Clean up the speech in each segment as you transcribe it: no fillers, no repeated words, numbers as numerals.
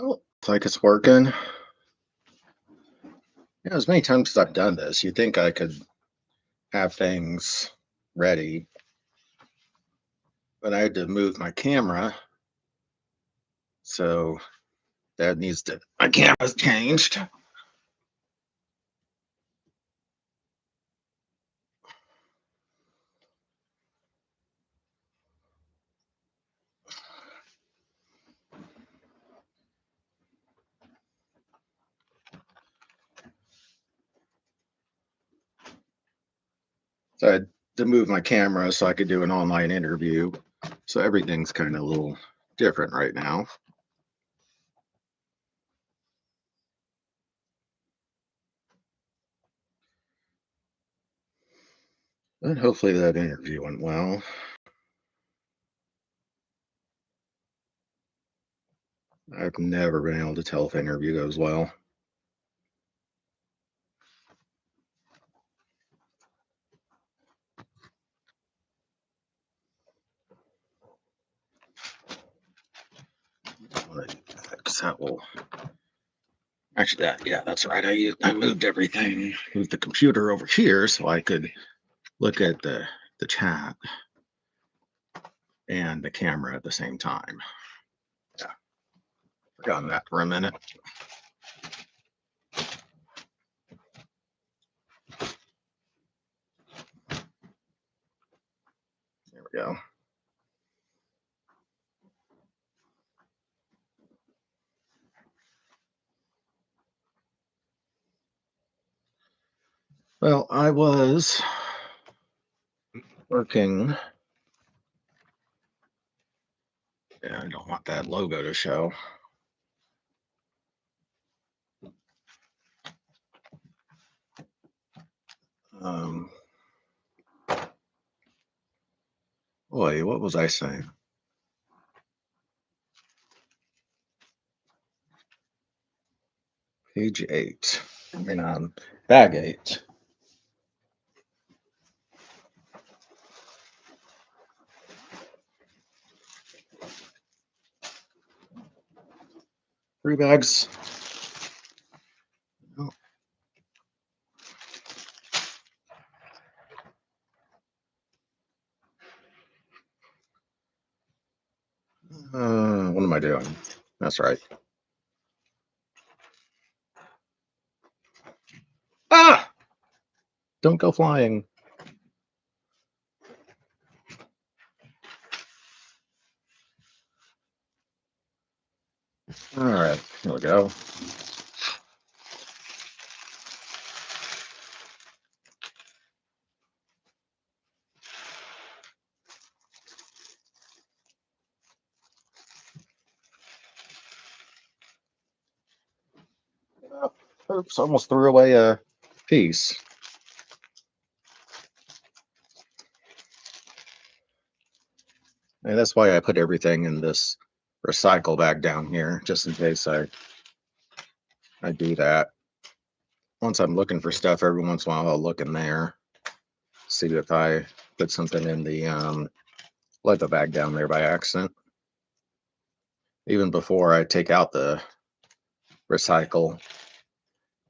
Well, looks like it's working. As many times as I've done this, you think I could have things ready, but I had to move my camera, so my camera's changed. So I had to move my camera so I could do an online interview. So everything's kind of a little different right now. But hopefully that interview went well. I've never been able to tell if an interview goes well. Because that will actually, yeah, that's right. I moved everything, moved the computer over here so I could look at the chat and the camera at the same time. Yeah, forgot that for a minute. There we go. Well, I was working. Yeah, I don't want that logo to show. Um, Boy, what was I saying? Page 8. I mean, bag 8. Three bags. Oh. What am I doing? That's right. Ah! Don't go flying. All right, here we go. Oh, oops, almost threw away a piece. And that's why I put everything in this recycle bag down here, just in case I do that. Once I'm looking for stuff, every once in a while I'll look in there, see if I put something in the Lego bag down there by accident. Even before I take out the recycle,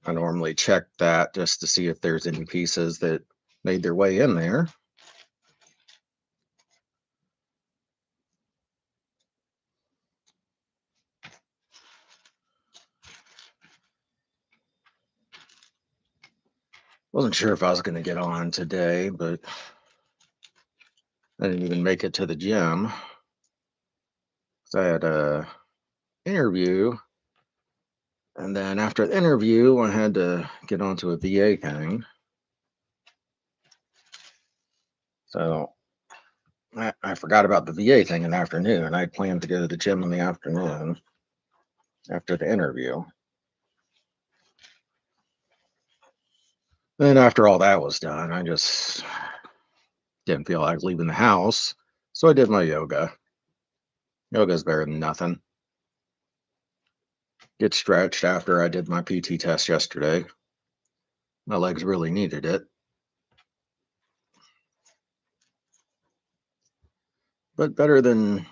I normally check that just to see if there's any pieces that made their way in there. Wasn't sure if I was going to get on today, but I didn't even make it to the gym. So I had a interview, and then after the interview, I had to get onto a VA thing. So I forgot about the VA thing in the afternoon. I planned to go to the gym in the afternoon after the interview. Then after all that was done, I just didn't feel like leaving the house. So I did my yoga. Yoga's better than nothing. Get stretched after I did my PT test yesterday. My legs really needed it. But better than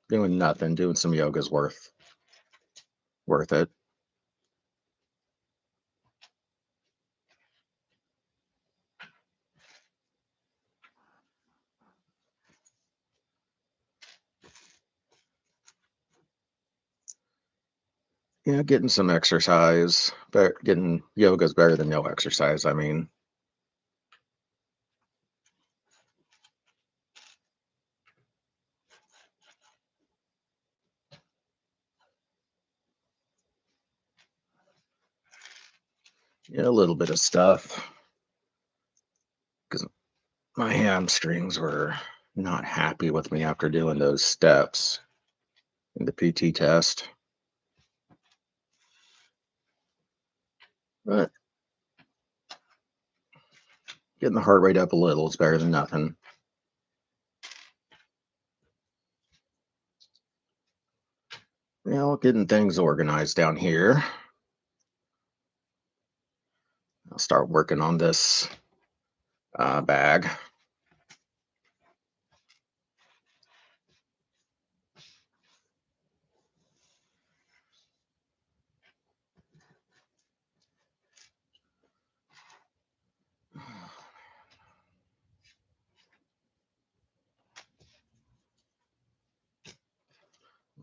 doing nothing, doing some yoga's worth. worth it. Yeah, getting some exercise, but getting yoga's better than no exercise. I mean, yeah, a little bit of stuff because my hamstrings were not happy with me after doing those steps in the PT test. But getting the heart rate up a little is better than nothing. You know, getting things organized down here. I'll start working on this bag.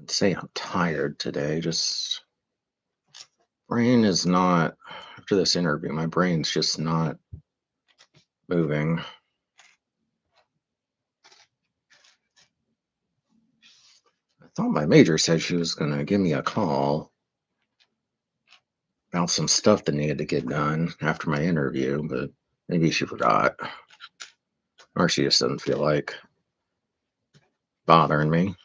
I'd say I'm tired today. Just brain is not, after this interview, my brain's just not moving. I thought my major said she was going to give me a call about some stuff that needed to get done after my interview, but maybe she forgot, or she just doesn't feel like bothering me.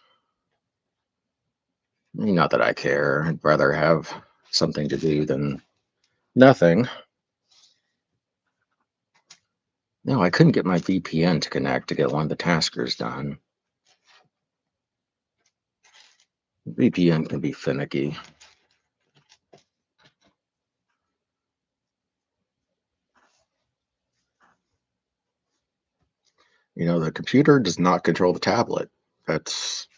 I mean, not that I care. I'd rather have something to do than nothing. No, I couldn't get my VPN to connect to get one of the taskers done. VPN can be finicky. You know, the computer does not control the tablet. That's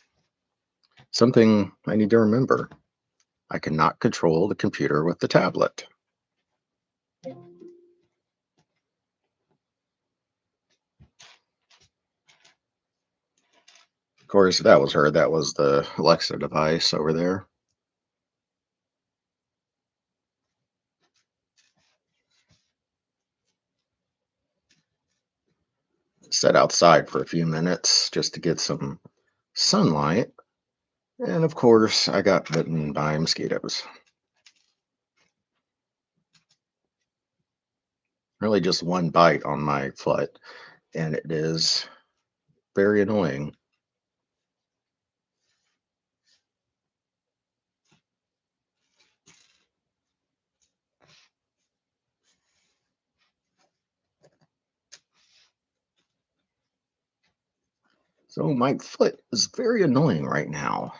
something I need to remember. I cannot control the computer with the tablet. Of course, that was her. That was the Alexa device over there. Sat outside for a few minutes just to get some sunlight. And of course, I got bitten by mosquitoes. Really, just one bite on my foot, and it is very annoying. So, my foot is very annoying right now.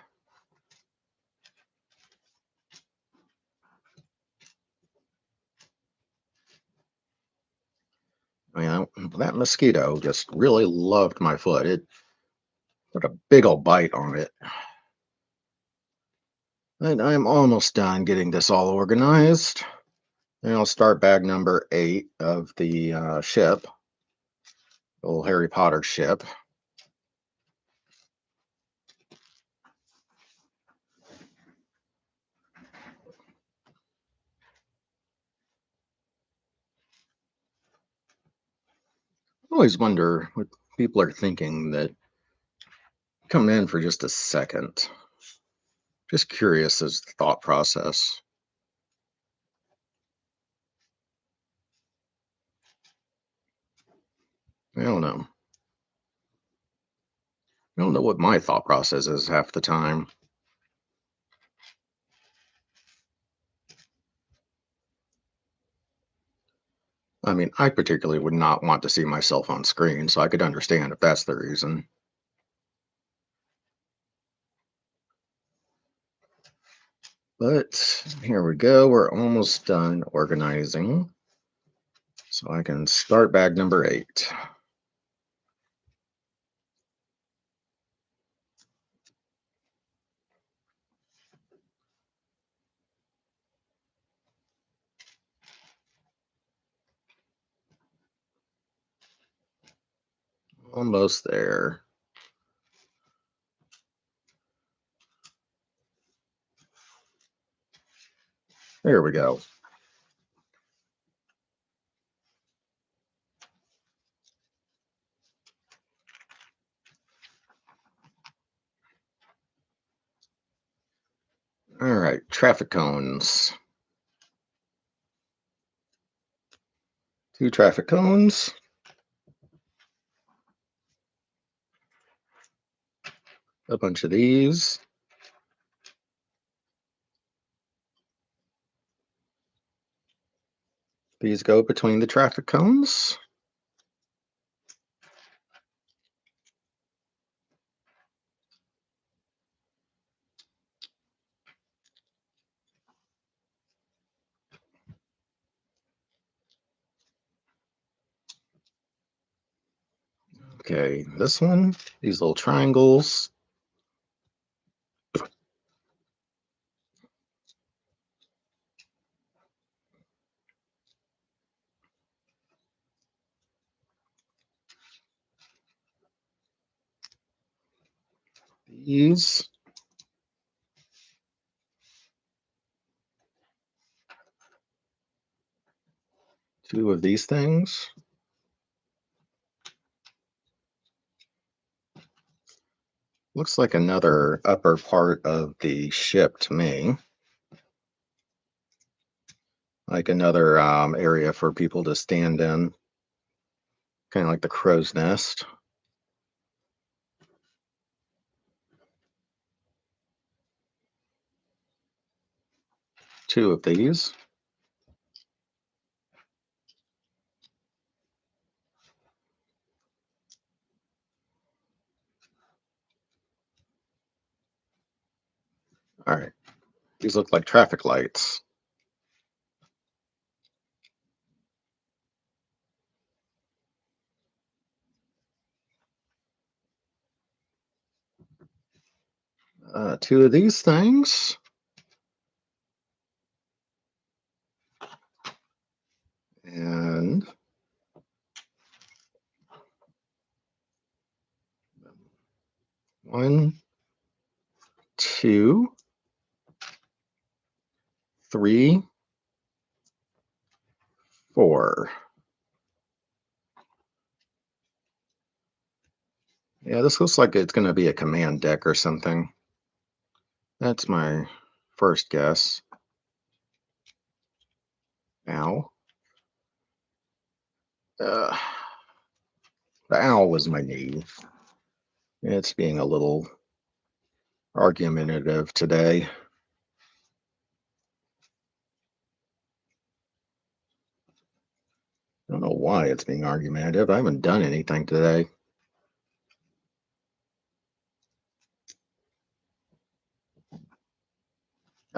You know, that mosquito just really loved my foot. It put a big old bite on it. And I'm almost done getting this all organized. And I'll start bag number 8 of the ship, little Harry Potter ship. I always wonder what people are thinking that come in for just a second. Just curious as the thought process. I don't know. I don't know what my thought process is half the time. I mean, I particularly would not want to see myself on screen, so I could understand if that's the reason. But here we go. We're almost done organizing. So I can start bag number 8. Almost there. There we go. All right, traffic cones. 2 traffic cones. A bunch of these. These go between the traffic cones. Okay, this one, these little triangles. These. Two of these things. Looks like another upper part of the ship to me. Like another area for people to stand in. Kind of like the crow's nest. Two of these. All right. These look like traffic lights. Two of these things. And one, two, three, four. Yeah, this looks like it's going to be a command deck or something. That's my first guess. Ow. Uh, the owl was my knee. It's being a little argumentative today. I don't know why it's being argumentative. I haven't done anything today.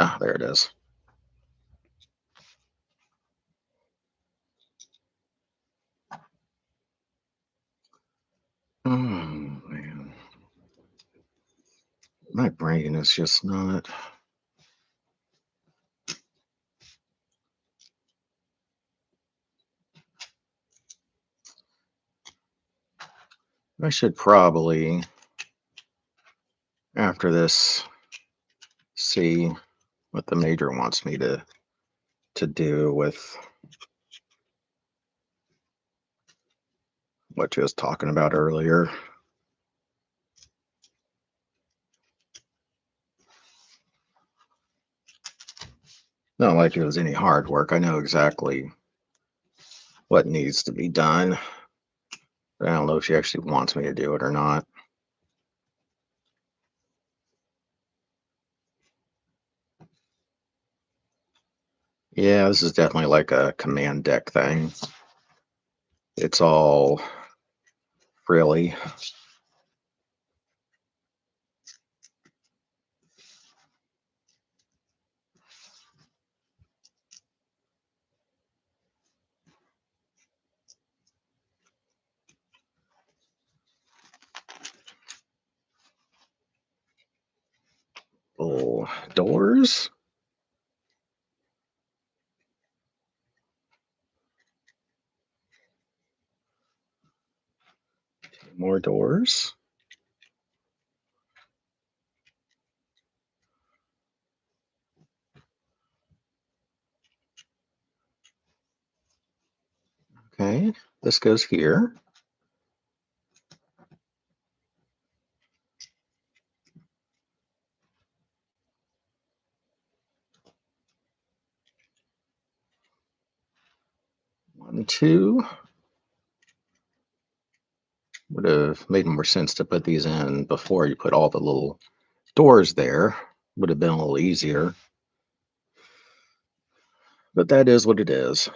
Ah, there it is. Oh, man. My brain is just not. I should probably, after this, see what the major wants me to do with what you was talking about earlier. Not like it was any hard work. I know exactly what needs to be done. But I don't know if she actually wants me to do it or not. Yeah, this is definitely like a command deck thing. It's all frilly. Little doors. More doors. Okay, this goes here. One, two. Would have made more sense to put these in before you put all the little doors there. Would have been a little easier. But that is what it is.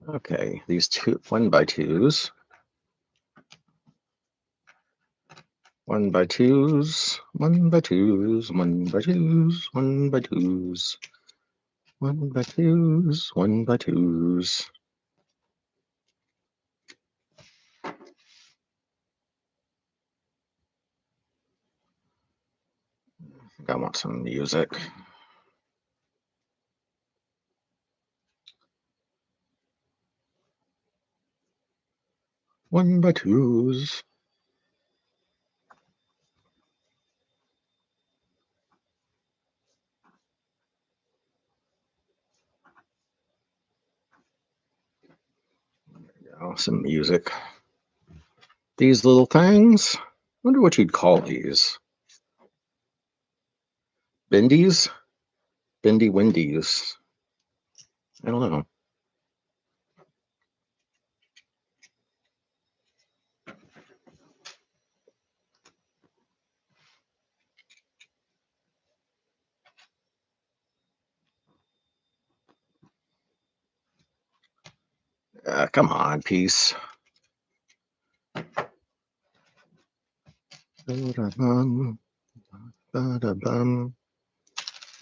Okay, these two 1x2s. 1x2s, 1x2s, 1x2s, 1x2s, 1x2s, 1x2s. I want some music. One by twos. Some music. These little things. Wonder what you'd call these. Bendies? Bendy Wendies. I don't know. Come on, peace.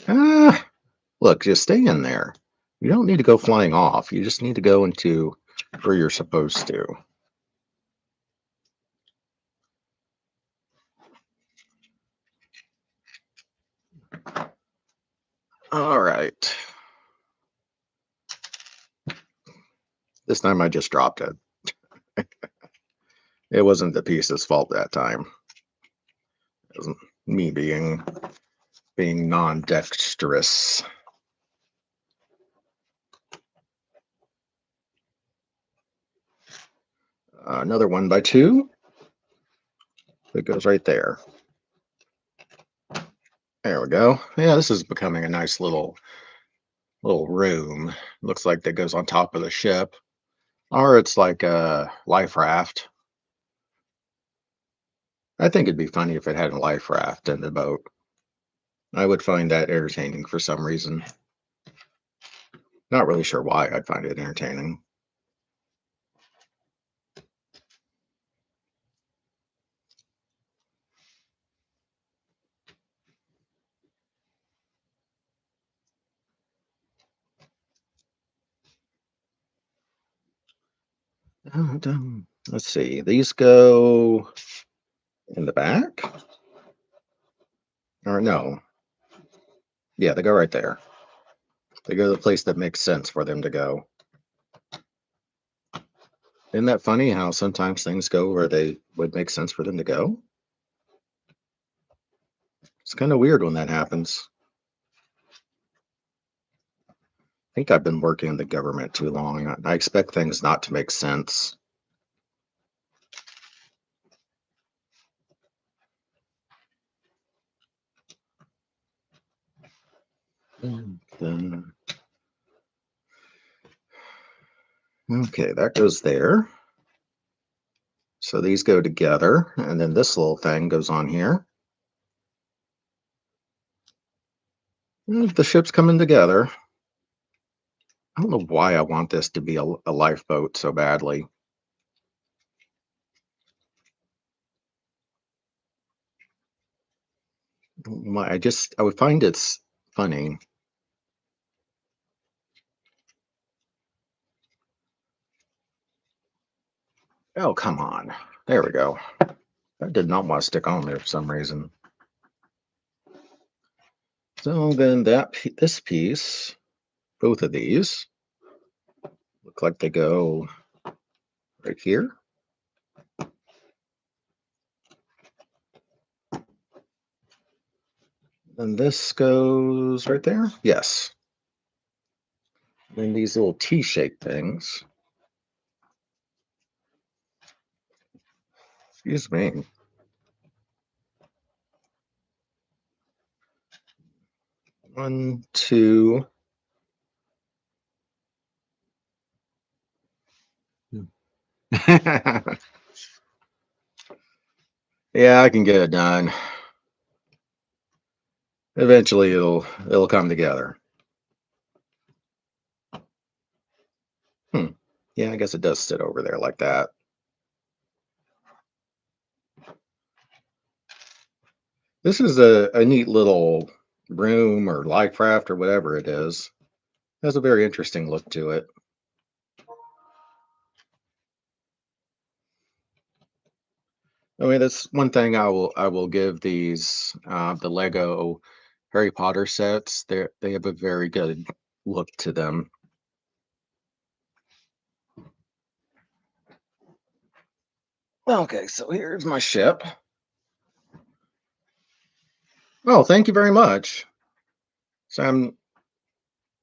Ah, look, just stay in there. You don't need to go flying off. You just need to go into where you're supposed to. All right. This time I just dropped it. It wasn't the piece's fault that time. It was me being non-dexterous. Another 1x2 that goes right there. There we go. Yeah, this is becoming a nice little room. Looks like that goes on top of the ship, or it's like a life raft. I think it'd be funny if it had a life raft in the boat. I would find that entertaining for some reason. Not really sure why I'd find it entertaining. Let's see. These go in the back? Or no. Yeah, they go right there. They go to the place that makes sense for them to go. Isn't that funny how sometimes things go where they would make sense for them to go? It's kind of weird when that happens. I think I've been working in the government too long. I expect things not to make sense. Okay, that goes there. So these go together, and then this little thing goes on here. The ship's coming together. I don't know why I want this to be a lifeboat so badly. I would find it's funny. Oh, come on. There we go. That did not want to stick on there for some reason. So then this piece, both of these, look like they go right here. And this goes right there. Yes. Then these little T-shaped things. Excuse me. One, two. Yeah, I can get it done. Eventually it'll come together. Hmm. Yeah, I guess it does sit over there like that. This is a neat little room or life raft or whatever it is. It has a very interesting look to it. I mean, that's one thing I will give these the Lego Harry Potter sets. They have a very good look to them. Okay, so here's my ship. Oh, thank you very much. So I'm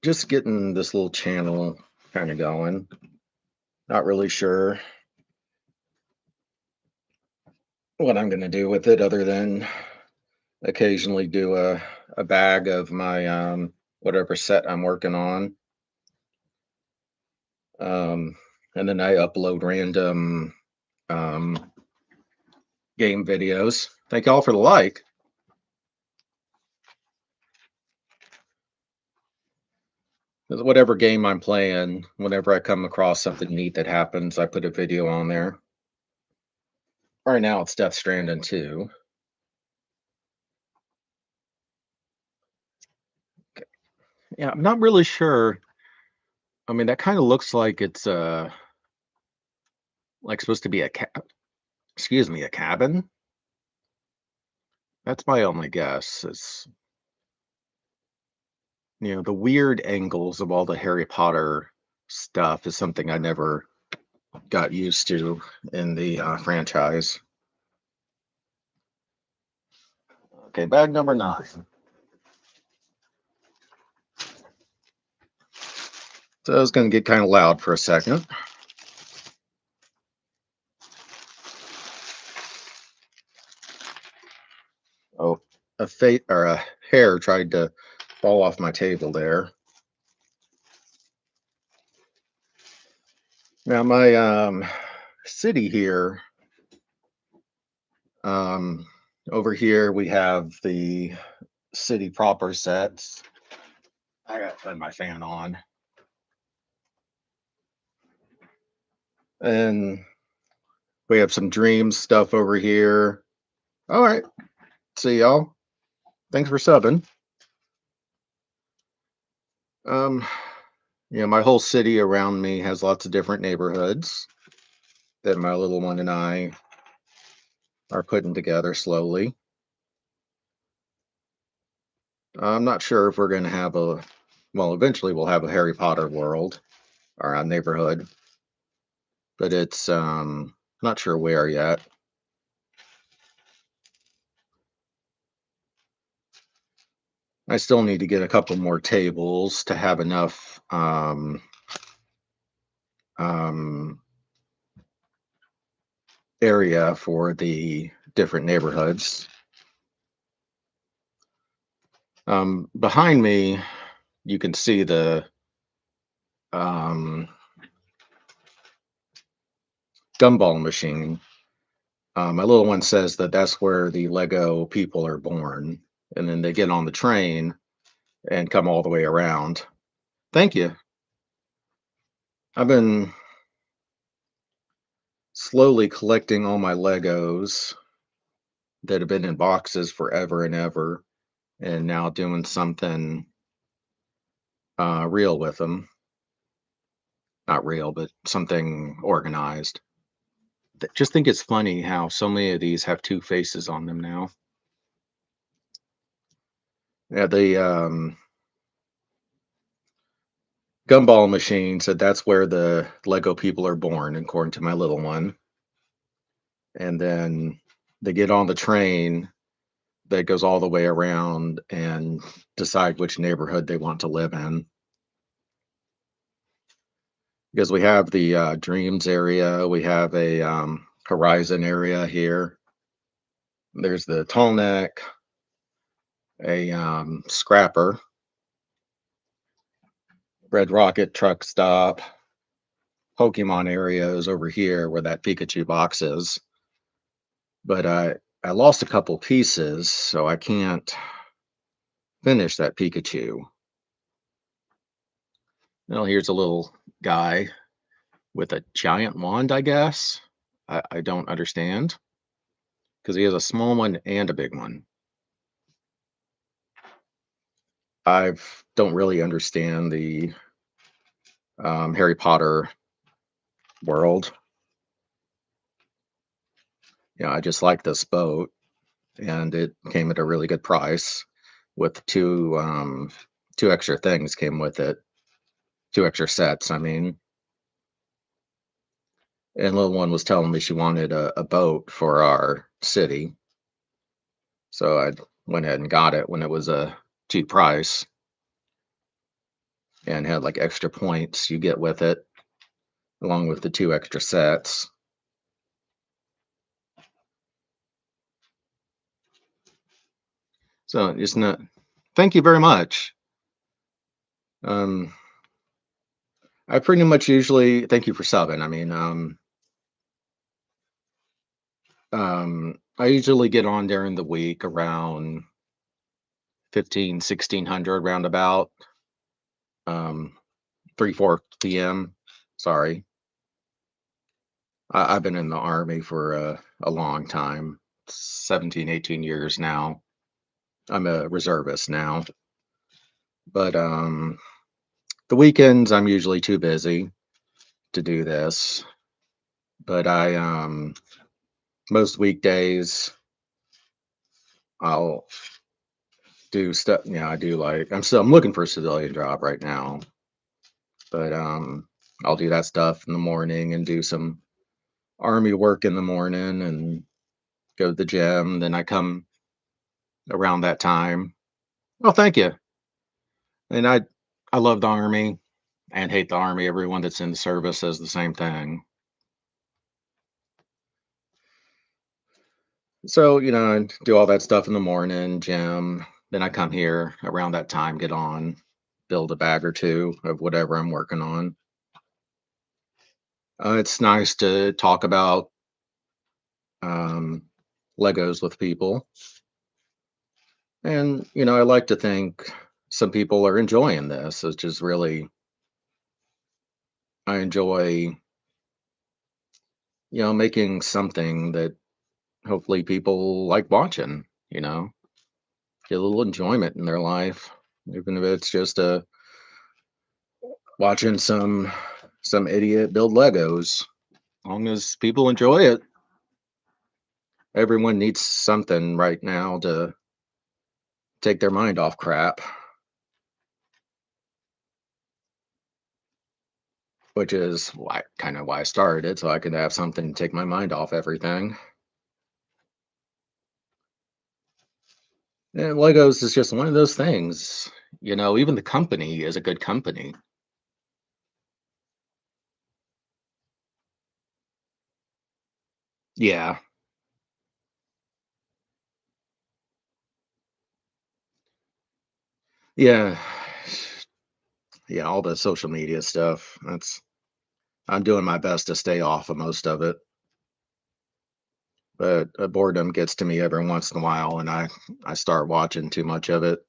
just getting this little channel kind of going. Not really sure what I'm going to do with it other than occasionally do a bag of my whatever set I'm working on. Um, and then I upload random um, game videos. Thank y'all for the like. 'Cause whatever game I'm playing, whenever I come across something neat that happens, I put a video on there. Right now it's Death Stranding 2. Yeah, I'm not really sure. I mean, that kind of looks like it's like supposed to be excuse me, a cabin. That's my only guess. It's the weird angles of all the Harry Potter stuff is something I never got used to in the franchise. Okay, bag number 9. So it's going to get kind of loud for a second. Oh, a hair tried to fall off my table there. Now my city here, um, over here we have the city proper sets. I got to turn my fan on, and we have some dream stuff over here. All right, see y'all. Thanks for subbing. Um, my whole city around me has lots of different neighborhoods that my little one and I are putting together slowly. I'm not sure if we're going to have well, eventually we'll have a Harry Potter world or a neighborhood, but it's not sure where yet. I still need to get a couple more tables to have enough um, area for the different neighborhoods. Behind me, you can see the um, gumball machine. My little one says that that's where the Lego people are born, and then they get on the train and come all the way around. Thank you. I've been slowly collecting all my Legos that have been in boxes forever and ever, and now doing something real with them. Not real, but something organized. just think it's funny how so many of these have two faces on them now. Yeah, the gumball machine said that's where the Lego people are born, according to my little one. And then they get on the train that goes all the way around and decide which neighborhood they want to live in. Because we have the dreams area, we have a horizon area here. There's the tall neck, a scrapper, red rocket truck stop, Pokemon area is over here where that Pikachu box is. But I lost a couple pieces, so I can't finish that Pikachu. Well, here's a little guy with a giant wand, I guess. I don't understand because he has a small one and a big one. I don't really understand the Harry Potter world. Yeah, I just like this boat, and it came at a really good price with two extra things came with it, two extra sets. I mean, and little one was telling me she wanted a boat for our city, so I went ahead and got it when it was a cheap price and had like extra points you get with it along with the two extra sets. So it's not. Thank you very much. Um, I pretty much usually thank you for subbing. I mean, I usually get on during the week around 1600 roundabout, um, 3, 4 p.m. Sorry. I've been in the army for a long time, 17, 18 years now. I'm a reservist now, but the weekends I'm usually too busy to do this. But I most weekdays I'll do stuff. Yeah, I do like I'm looking for a civilian job right now, but I'll do that stuff in the morning and do some army work in the morning and go to the gym. Then I come around that time. Oh, thank you. And I love the army and hate the army. Everyone that's in the service says the same thing. So, I do all that stuff in the morning, gym. Then I come here around that time, get on, build a bag or two of whatever I'm working on. It's nice to talk about um, Legos with people. And, I like to think some people are enjoying this. It's just really, I enjoy, making something that hopefully people like watching, get a little enjoyment in their life, even if it's just watching some idiot build Legos. Long as people enjoy it, everyone needs something right now to take their mind off crap, which is why kind of why I started it, so I could have something to take my mind off everything. And Legos is just one of those things. Even the company is a good company. Yeah. Yeah. Yeah, all the social media stuff. I'm doing my best to stay off of most of it, but boredom gets to me every once in a while, and I start watching too much of it,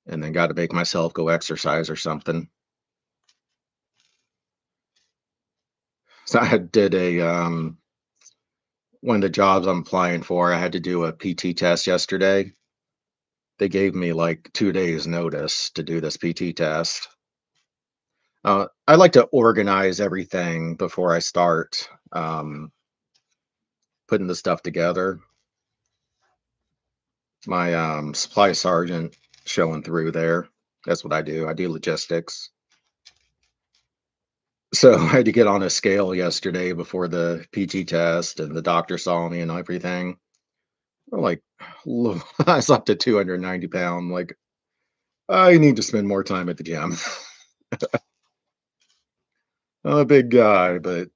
and then got to make myself go exercise or something. So I did a one of the jobs I'm applying for. I had to do a PT test yesterday. They gave me like 2 days notice to do this PT test. I like to organize everything before I start. putting the stuff together. My supply sergeant showing through there. That's what I do. I do logistics. So I had to get on a scale yesterday before the PT test, and the doctor saw me and everything. I'm like, I was up to 290 pound. Like, I need to spend more time at the gym. I'm a big guy, but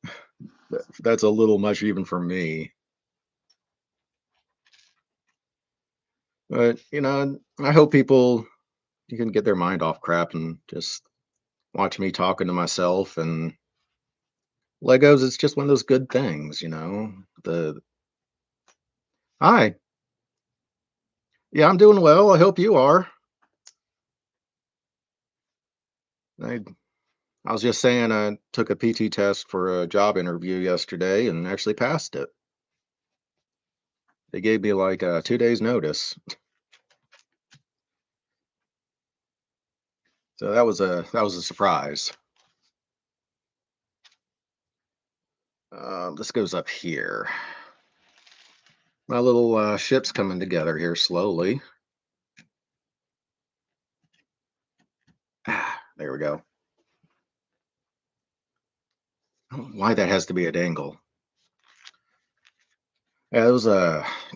that's a little much even for me. But I hope people you can get their mind off crap and just watch me talking to myself. And Legos, it's just one of those good things. The Hi, yeah, I'm doing well. I hope you are. I I was just saying I took a PT test for a job interview yesterday and actually passed it. They gave me like 2 days notice, so that was a surprise. This goes up here. My little ship's coming together here slowly. There we go. I don't know why that has to be at angle. Yeah, it was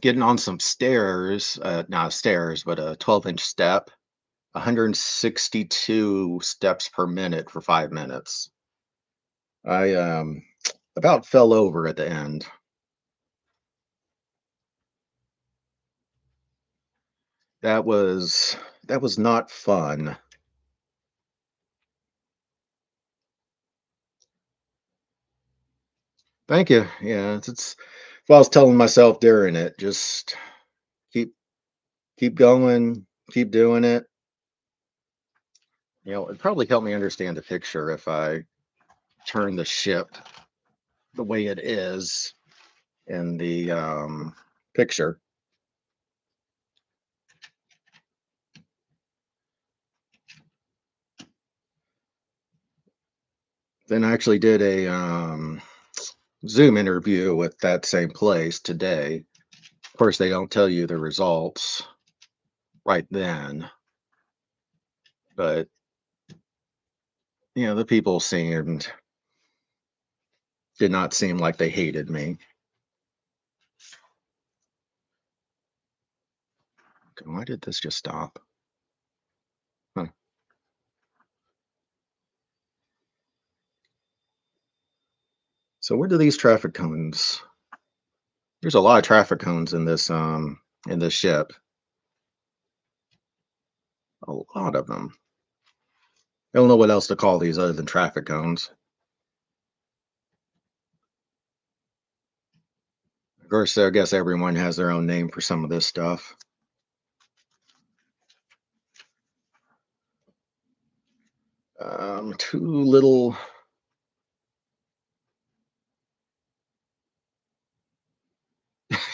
getting on some stairs, not stairs, but a 12-inch step, 162 steps per minute for 5 minutes. I about fell over at the end. That was that was not fun. Thank you. Yeah, it's what I was telling myself during it. Just keep keep going, keep doing it. It'd probably help me understand the picture if I turn the ship the way it is in the picture. Then I actually did a Zoom interview with that same place today. Of course, they don't tell you the results right then, but the people did not seem like they hated me. Okay, why did this just stop? Huh. So where do these traffic cones? There's a lot of traffic cones in this ship. A lot of them. I don't know what else to call these other than traffic cones. Of course, I guess everyone has their own name for some of this stuff. Too little.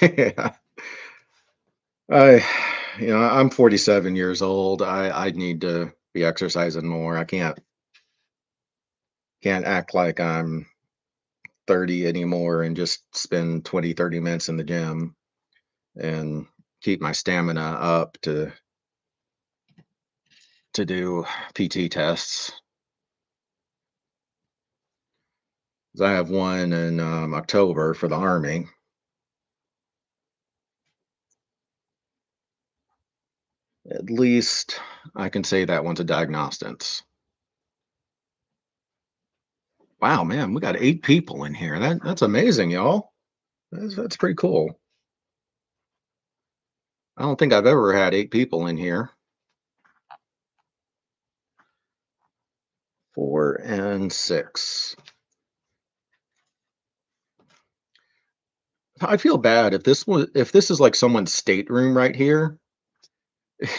Yeah. I, I'm 47 years old. I need to be exercising more. I can't act like I'm 30 anymore and just spend 20, 30 minutes in the gym and keep my stamina up to do PT tests. 'Cause I have one in October for the Army. At least I can say that one's a diagnostics. Wow, man, we got 8 people in here. That's amazing, y'all. That's pretty cool. I don't think I've ever had 8 people in here. 4 and 6. I feel bad if this is like someone's stateroom right here.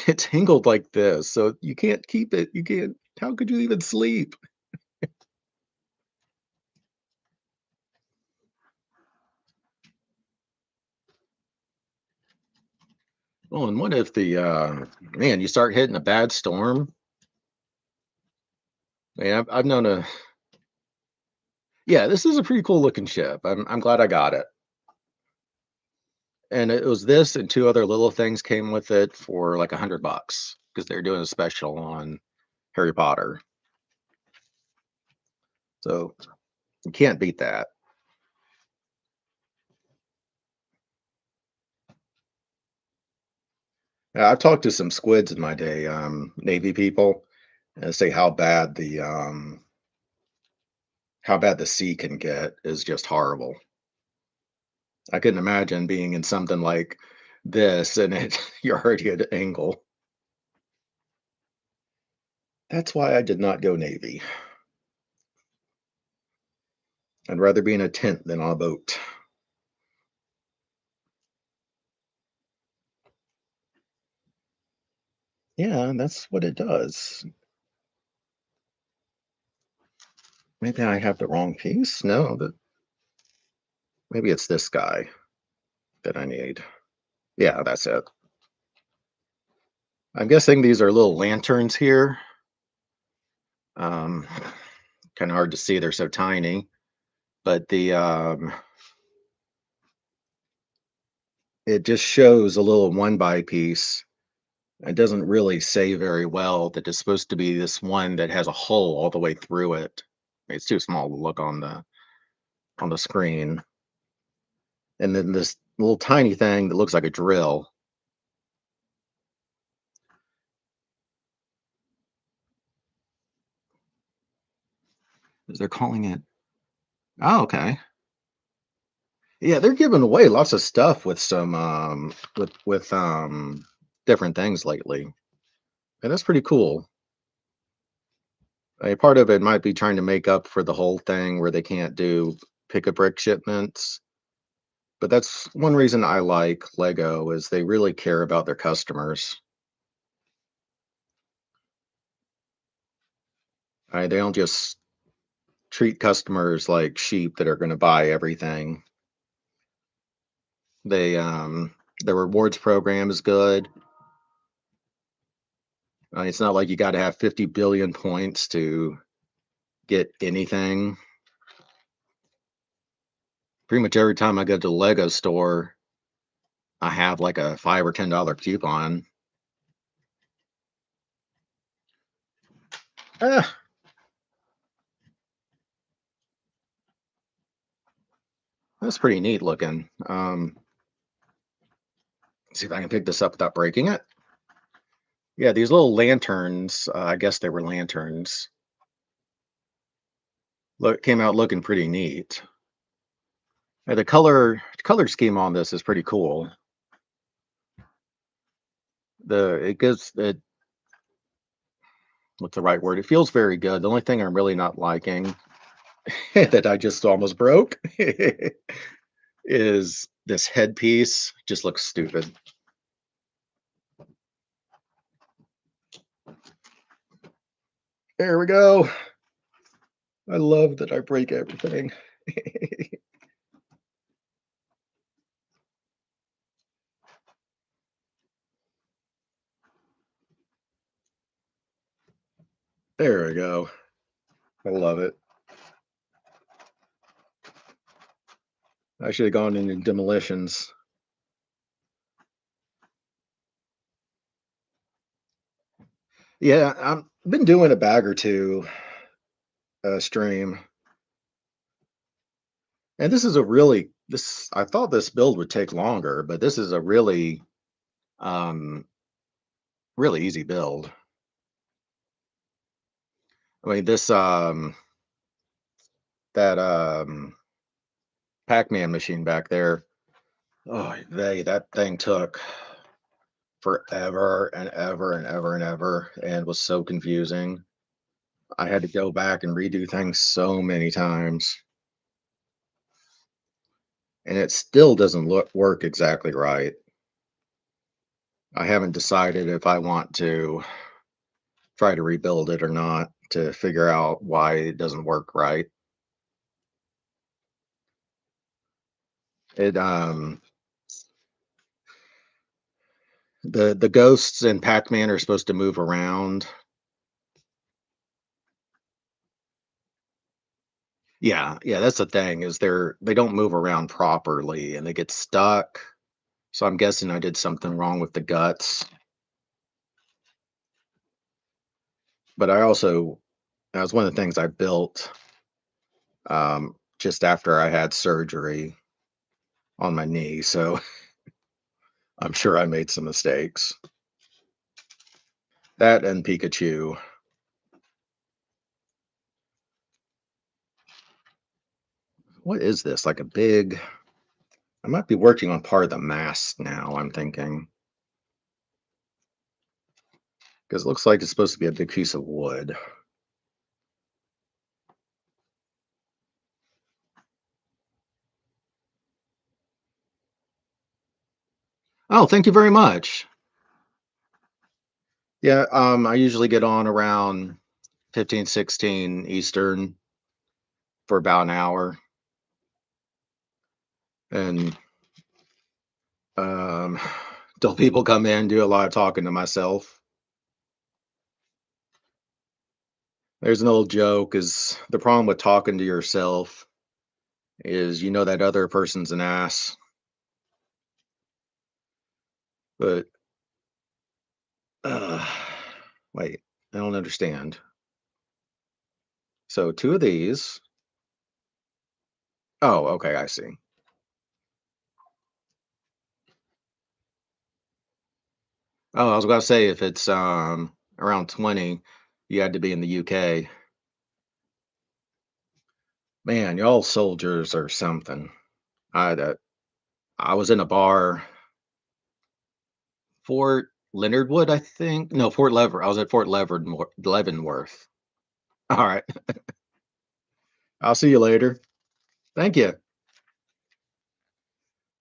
It's angled like this, so you can't keep it. You can't. How could you even sleep? Oh, and what if the man you start hitting a bad storm? Man, I've known a yeah. This is a pretty cool looking ship. I'm glad I got it. And it was this and 2 other little things came with it for like $100 because they're doing a special on Harry Potter. So you can't beat that. I've talked to some squids in my day, Navy people, and say how bad the sea can get is just horrible. I couldn't imagine being in something like this and it you're already at an angle. That's why I did not go Navy. I'd rather be in a tent than on a boat. Yeah, and that's what it does. Maybe I have the wrong piece? No, that maybe it's this guy that I need. Yeah, that's it. I'm guessing these are little lanterns here. Um, Kind of hard to see, they're so tiny. But it just shows a little one by piece. It doesn't really say very well that it's supposed to be this one that has a hole all the way through it. It's too small to look on the screen. And then this little tiny thing that looks like a drill. They're calling it. Oh, okay. Yeah, they're giving away lots of stuff with some with different things lately. And that's pretty cool. A part of it might be trying to make up for the whole thing where they can't do pick a brick shipments. But that's one reason I like Lego is they really care about their customers. They don't just treat customers like sheep that are going to buy everything. The rewards program is good. It's not like you got to have 50 billion points to get anything. Pretty much every time I go to the Lego store, I have like a $5 or $10 coupon. Ah, that's pretty neat looking. See if I can pick this up without breaking it. Yeah, these little lanterns, I guess they were lanterns. Look, came out looking pretty neat. The color scheme on this is pretty cool. The it gives it what's the right word? It feels very good. The only thing I'm really not liking that I just almost broke is this headpiece. Just looks stupid. There we go. I love that I break everything. There we go. I love it. I should have gone into demolitions. Yeah, I've been doing a bag or two stream, and this is a really this. I thought this build would take longer, but this is a um, really easy build. I mean, this that Pac-Man machine back there. Oh, that thing took forever and ever and ever and ever, and was so confusing. I had to go back and redo things so many times, and it still doesn't look work exactly right. I haven't decided if I want to try to rebuild it or not to figure out why it doesn't work right. It the ghosts in Pac-Man are supposed to move around. Yeah, yeah, that's the thing is they don't move around properly and they get stuck. So I'm guessing I did something wrong with the guts. But I also that was one of the things I built just after I had surgery on my knee. So I'm sure I made some mistakes. That and Pikachu. What is this? Like a big. I might be working on part of the mast now. I'm thinking because it looks like it's supposed to be a big piece of wood. Oh, thank you very much. Yeah, I usually get on around 15:16 Eastern for about an hour, and um, till people come in, do a lot of talking to myself. There's an old joke: is the problem with talking to yourself is you know that other person's an ass, but uh, wait, I don't understand. So two of these. Oh, okay, I see. Oh, I was gonna say if it's around 20, you had to be in the UK. Man, y'all soldiers or something. I was in a bar, Fort Leonard Wood, I think. No, Fort Lever. I was at Fort Leavenworth. All right. I'll see you later. Thank you.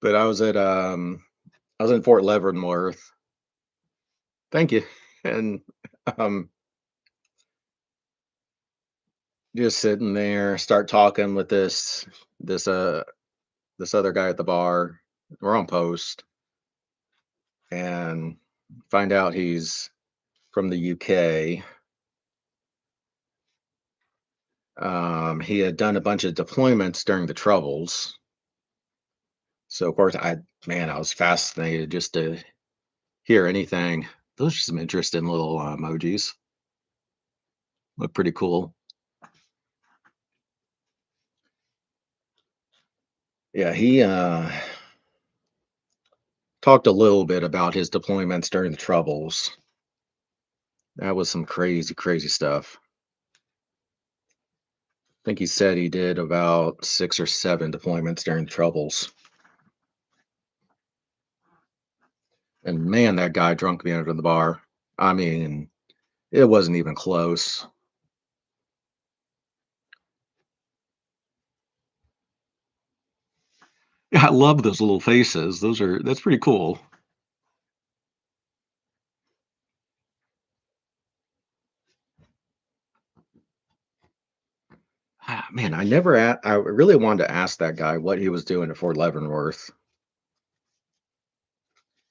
But I was in Fort Leavenworth. Thank you. And um just sitting there, start talking with this this other guy at the bar. We're on post and find out he's from the UK. He had done a bunch of deployments during the Troubles. So of course I was fascinated just to hear anything. Those are some interesting little emojis. Look pretty cool. Yeah, he talked a little bit about his deployments during the Troubles. That was some crazy, crazy stuff. I think he said he did about 6 or 7 deployments during the Troubles. And man, that guy drunk me under the bar. I mean, it wasn't even close. Yeah, I love those little faces. That's pretty cool. Man, I really wanted to ask that guy what he was doing at Fort Leavenworth.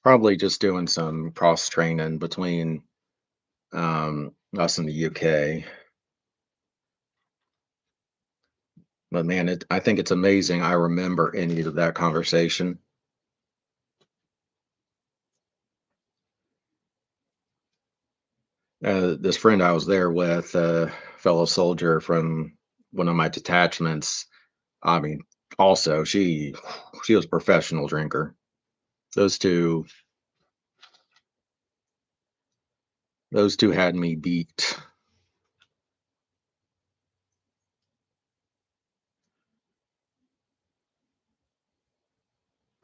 Probably just doing some cross training between us and the UK. But man, I think it's amazing. I remember any of that conversation. This friend I was there with, a fellow soldier from one of my detachments. I mean, also she was a professional drinker. Those two those two had me beat.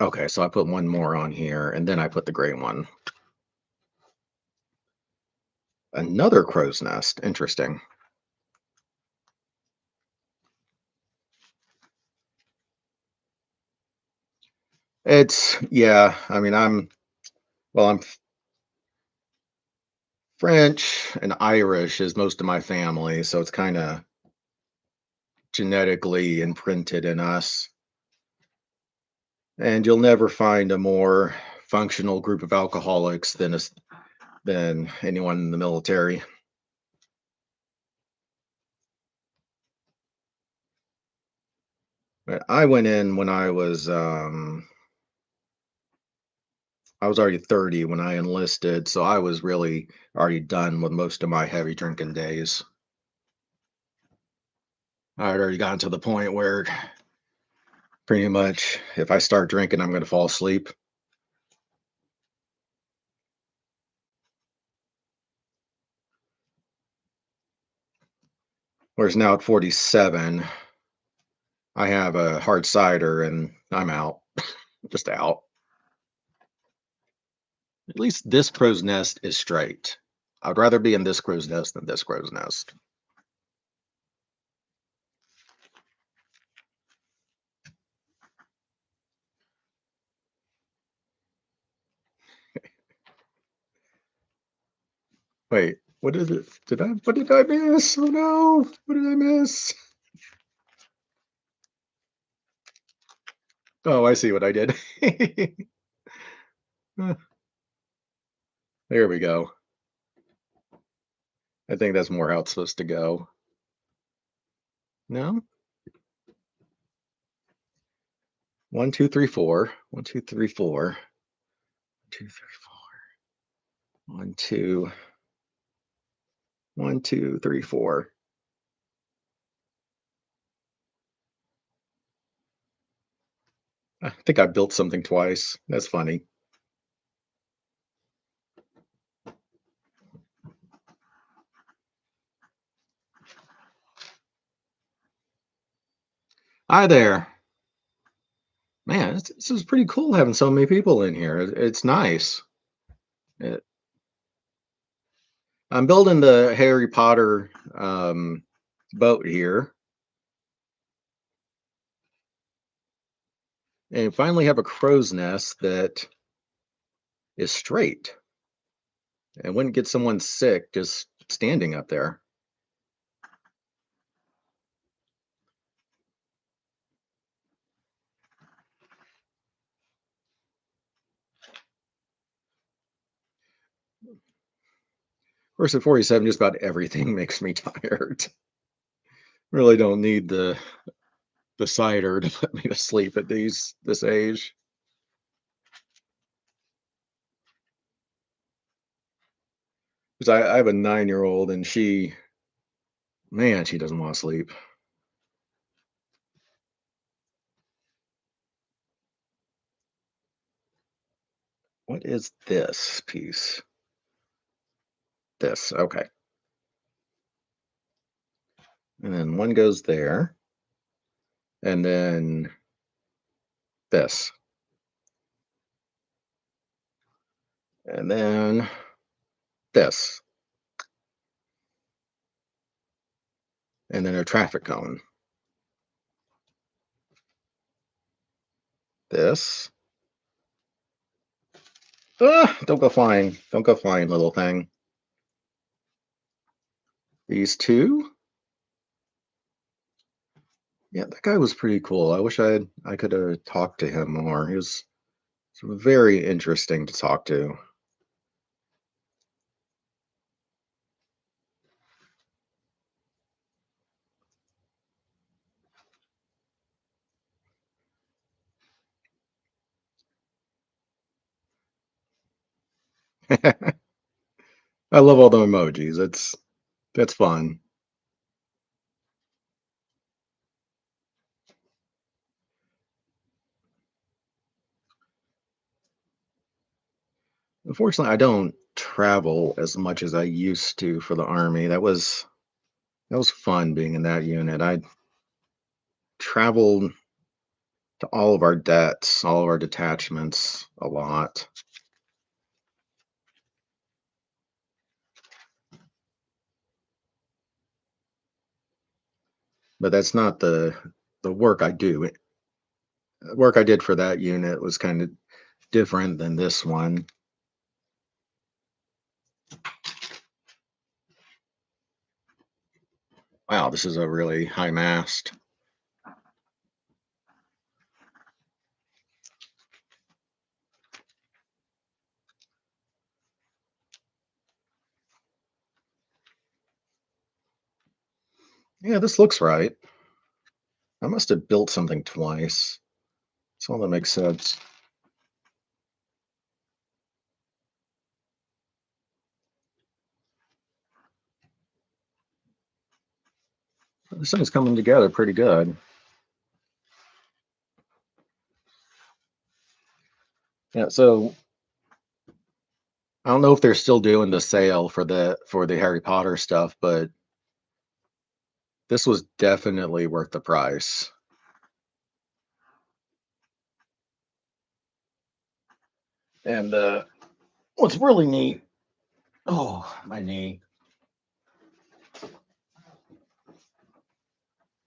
Okay, so I put one more on here, and then I put the gray one. Another crow's nest. Interesting. Yeah. I mean, I'm French and Irish is most of my family, so it's kind of genetically imprinted in us. And you'll never find a more functional group of alcoholics than anyone in the military. But I went in when I was I was already 30 when I enlisted, so I was really already done with most of my heavy drinking days. I had already gotten to the point where pretty much if I start drinking, I'm going to fall asleep. Whereas now at 47, I have a hard cider and I'm out, just out. At least this crow's nest is straight. I'd rather be in this crow's nest than this crow's nest. Wait, what is it? What did I miss? Oh no, what did I miss? Oh, I see what I did. Uh, there we go. I think that's more how it's supposed to go. No? One, two, three, four. One, two, three, four. Two, three, four. One, two, one, two, three, four. I think I built something twice. That's funny. Hi there. Man, this is pretty cool having so many people in here. It's nice. It, I'm building the Harry Potter boat here, and finally have a crow's nest that is straight and wouldn't get someone sick just standing up there. Whereas at 47, just about everything makes me tired. Really don't need the cider to put me to sleep at this age. Because I have a 9-year old and man, she doesn't want to sleep. What is this piece? This, okay. And then one goes there, and then this, and then this, and then a traffic cone. This. Ah, don't go flying. Don't go flying, little thing. These two. Yeah, that guy was pretty cool. I could have talked to him more. He was very interesting to talk to. I love all the emojis. That's fun. Unfortunately, I don't travel as much as I used to for the army. That was fun being in that unit. I traveled to all of our debts, all of our detachments a lot. But that's not the work I do. The work I did for that unit was kind of different than this one. Wow, this is a really high mast. Yeah, this looks right. I must have built something twice. So that makes sense. This thing's coming together pretty good. Yeah, so I don't know if they're still doing the sale for the Harry Potter stuff, but this was definitely worth the price. And what's really neat, oh, my knee.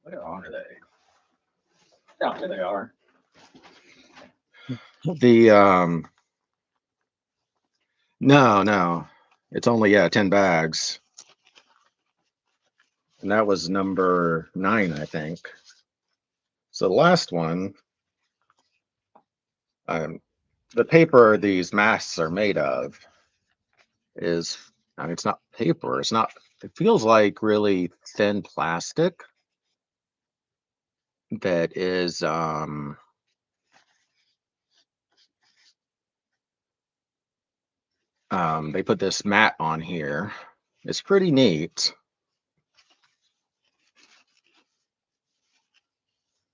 Where are they? Oh, there they are. The no, no. It's only, yeah, 10 bags. And that was number 9, I think. So the last one, um, the paper these masks are made of is, I mean, it's not paper. It's not. It feels like really thin plastic that is. They put this mat on here. It's pretty neat.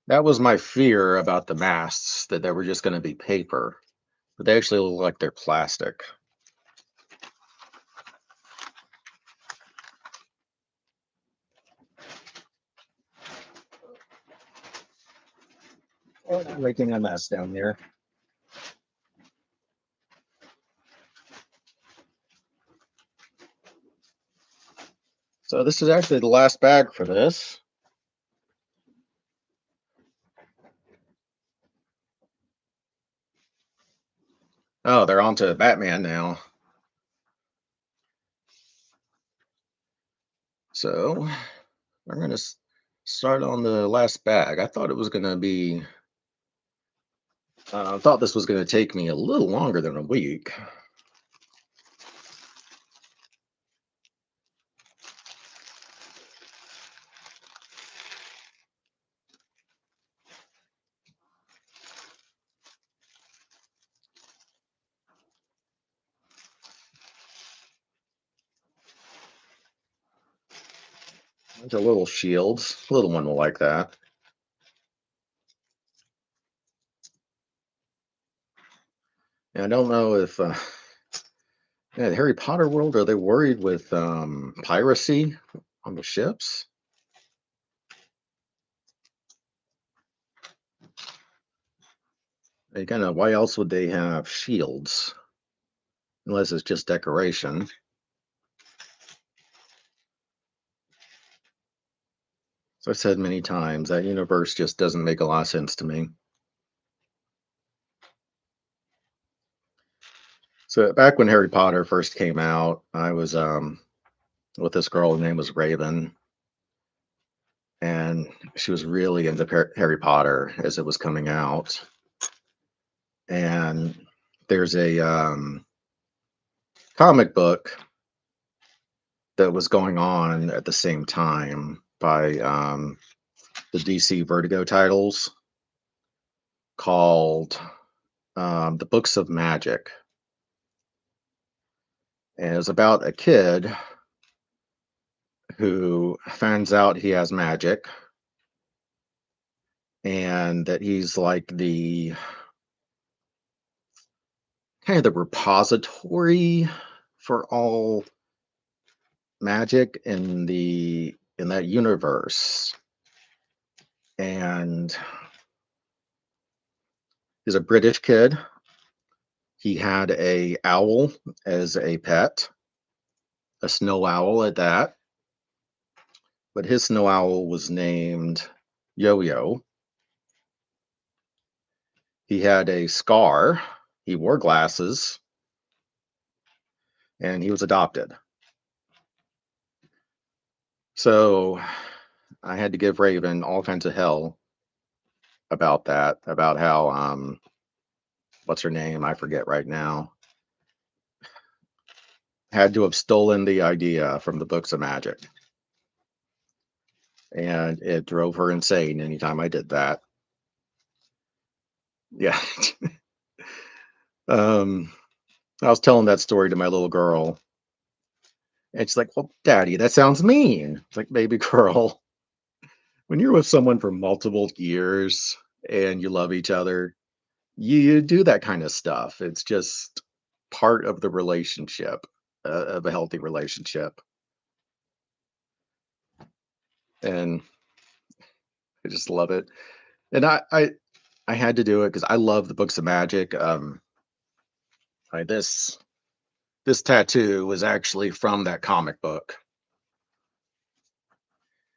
That was my fear about the masks, that they were just going to be paper, but they actually look like they're plastic. Oh, making a mess down here. So this is actually the last bag for this. Oh, they're on to Batman now. So we're going to start on the last bag. I thought it was going to be, I thought this was going to take me a little longer than a week. There's a little shields. Little one will like that. And I don't know if yeah, the Harry Potter world, are they worried with piracy on the ships? They kind of, why else would they have shields unless it's just decoration? As I've said many times, that universe just doesn't make a lot of sense to me. So back when Harry Potter first came out, I was with this girl. Her name was Raven, and she was really into Harry Potter as it was coming out. And there's a comic book that was going on at the same time by the DC Vertigo titles called The Books of Magic. And it was about a kid who finds out he has magic and that he's like the kind of the repository for all magic in that universe. And he's a British kid. He had a owl as a pet, a snow owl at that. But his snow owl was named Yo-Yo. He had a scar. He wore glasses, and he was adopted. So I had to give Raven all kinds of hell about that, about how what's her name? I forget right now. Had to have stolen the idea from the books of magic. And it drove her insane anytime I did that. Yeah. um I was telling that story to my little girl, and she's like, "Well, Daddy, that sounds mean." It's like, baby girl, when you're with someone for multiple years and you love each other, you do that kind of stuff. It's just part of the relationship, of a healthy relationship, and I just love it. And I had to do it because I love the books of magic. This tattoo was actually from that comic book.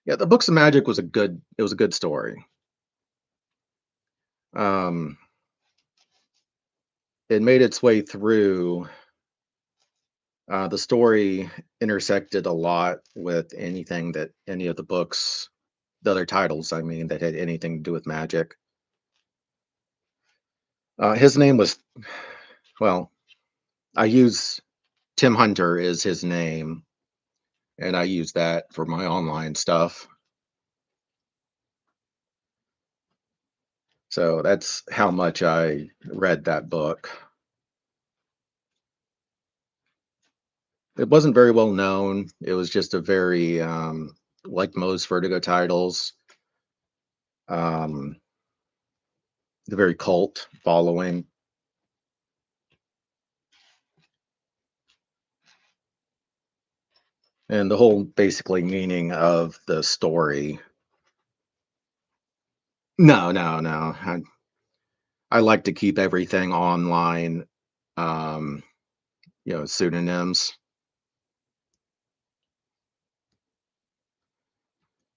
Yeah, the books of magic was a good story. Um, it made its way through. The story intersected a lot with anything that any of the books, the other titles, I mean, that had anything to do with magic. His name was, well, I use Tim Hunter is his name, and I use that for my online stuff. So that's how much I read that book. It wasn't very well known. It was just a very, like most Vertigo titles, um, the very cult following. And the whole basically meaning of the story. No, no, no. I like to keep everything online, um, pseudonyms.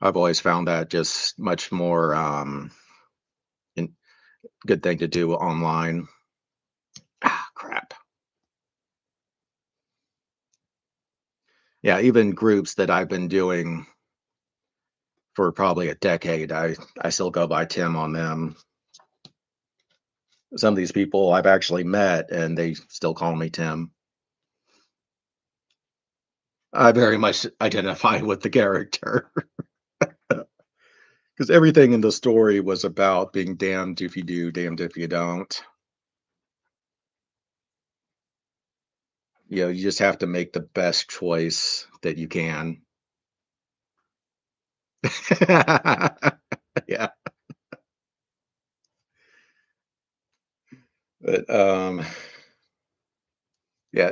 I've always found that just much more in, good thing to do online. Ah, crap. Yeah, even groups that I've been doing for probably a decade, I still go by Tim on them. Some of these people I've actually met, and they still call me Tim. I very much identify with the character. Because everything in the story was about being damned if you do, damned if you don't. You just have to make the best choice that you can. Yeah, but, yeah,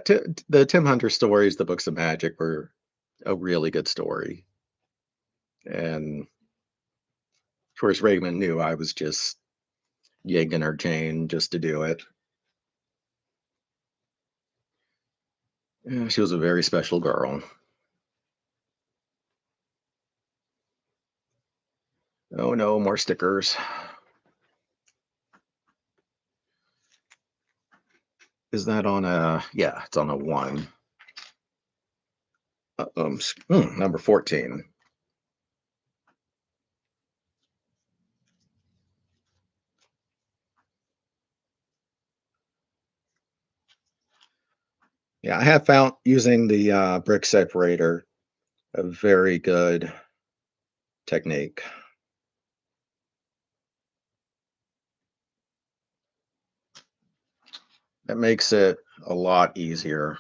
the Tim Hunter stories, the books of magic were a really good story, and, of course, Raymond knew I was just yanking her chain just to do it. Yeah, she was a very special girl. Oh, no, more stickers. Is that on a yeah, it's on a 1. Number 14. Yeah, I have found using the, brick separator a very good technique. It makes it a lot easier.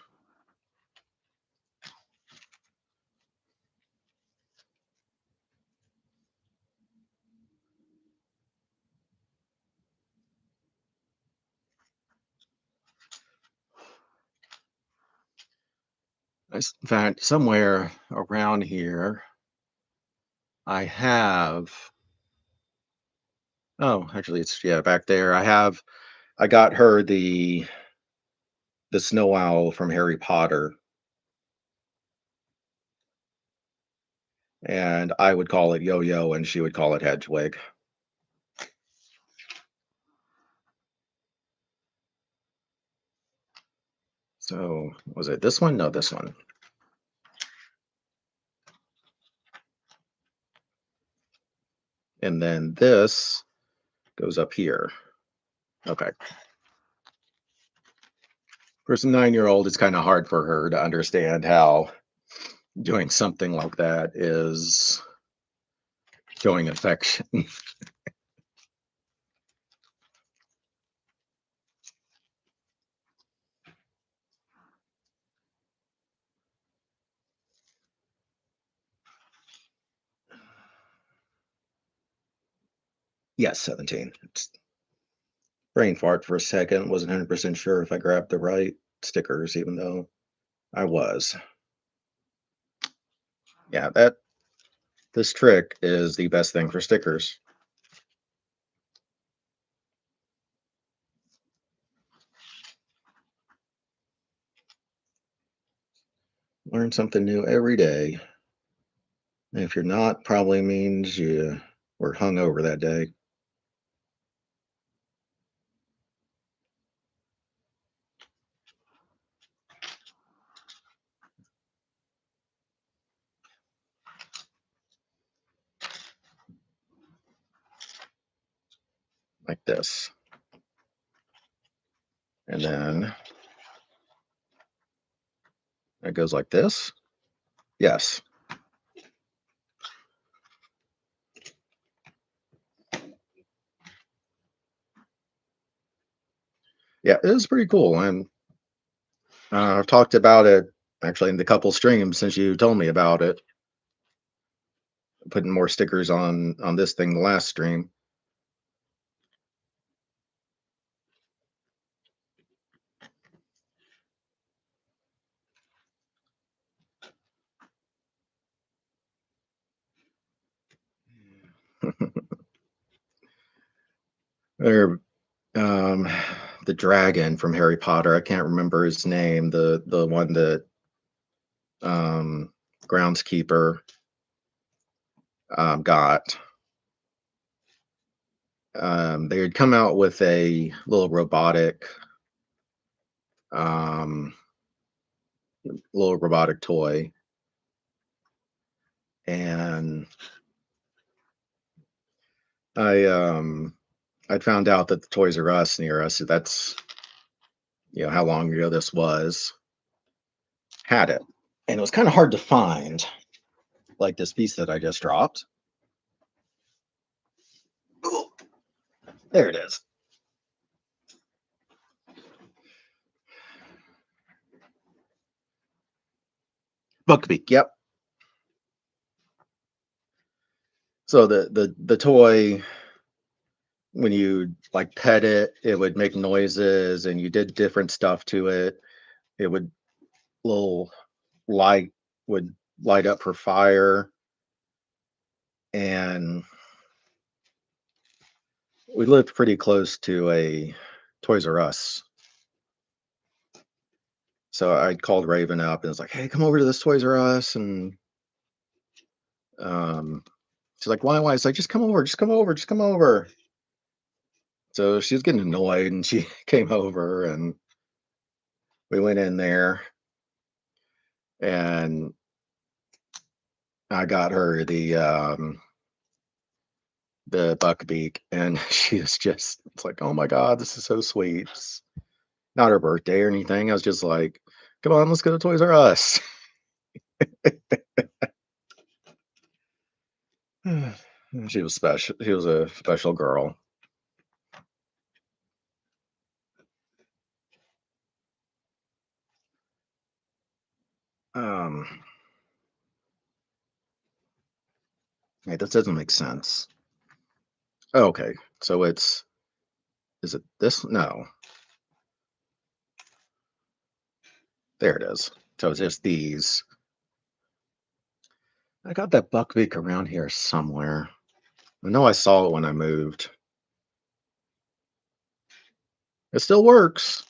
In fact, somewhere around here, I have oh, actually, it's yeah, back there. I got her the snow owl from Harry Potter, and I would call it Yo-Yo, and she would call it Hedwig. So, was it this one? No, this one. And then this goes up here. Okay. For some 9-year-old, it's kinda hard for her to understand how doing something like that is showing affection. Yes, 17. Brain fart for a second. Wasn't 100% sure if I grabbed the right stickers, even though I was. Yeah, that this trick is the best thing for stickers. Learn something new every day. And if you're not, probably means you were hungover that day. Like this. And then it goes like this. Yes. Yeah, it was pretty cool. And I've talked about it actually in the couple streams since you told me about it. Putting more stickers on this thing the last stream. Or um, the dragon from Harry Potter. I can't remember his name. The one that um, groundskeeper got. They had come out with a um, little robotic toy, and I I'd found out that the Toys R Us near us, that's how long ago this was, had it, and it was kind of hard to find, like this piece that I just dropped. Ooh, there it is. Buckbeak. Yep. So the toy, when you like pet it, it would make noises, and you did different stuff to it. It would little light would light up for fire, and we lived pretty close to a Toys R Us. So I called Raven up and was like, "Hey, come over to this Toys R Us." And um, she's like, "Why? Why?" It's like, "Just come over, just come over, just come over." So she was getting annoyed, and she came over, and we went in there, and I got her the Buckbeak, and she was just it's like, "Oh my god, this is so sweet." It's not her birthday or anything. I was just like, "Come on, let's go to Toys R Us." She was special. She was a special girl. Um, Wait, that doesn't make sense. Oh, okay, so is it this? No, there it is. So it's just these. I got that Buckbeak around here somewhere. I know I saw it when I moved. It still works.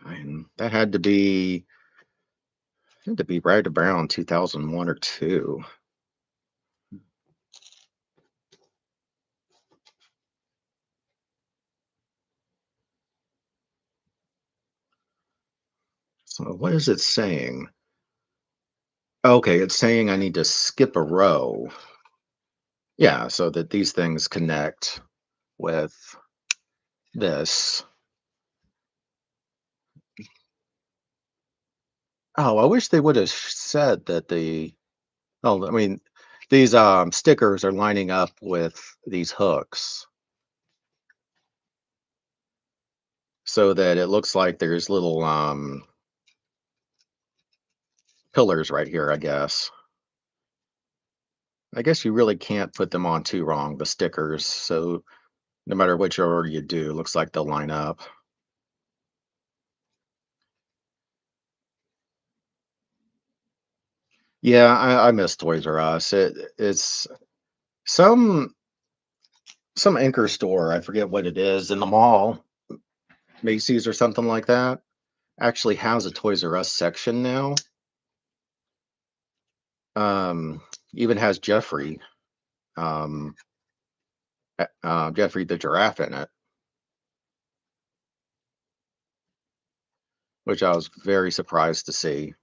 I mean, that had to be right around 2001 or two. So what is it saying? Okay, it's saying I need to skip a row. Yeah, so that these things connect with this. Oh, I wish they would have said that the oh, I mean, these stickers are lining up with these hooks so that it looks like there's little pillars right here, I guess. I guess you really can't put them on too wrong, the stickers. So no matter which order you do, looks like they'll line up. Yeah, I miss Toys R Us. It's some some anchor store. I forget what it is in the mall, Macy's or something like that. Actually has a Toys R Us section now. Um, even has um, Jeffrey the giraffe in it, which I was very surprised to see.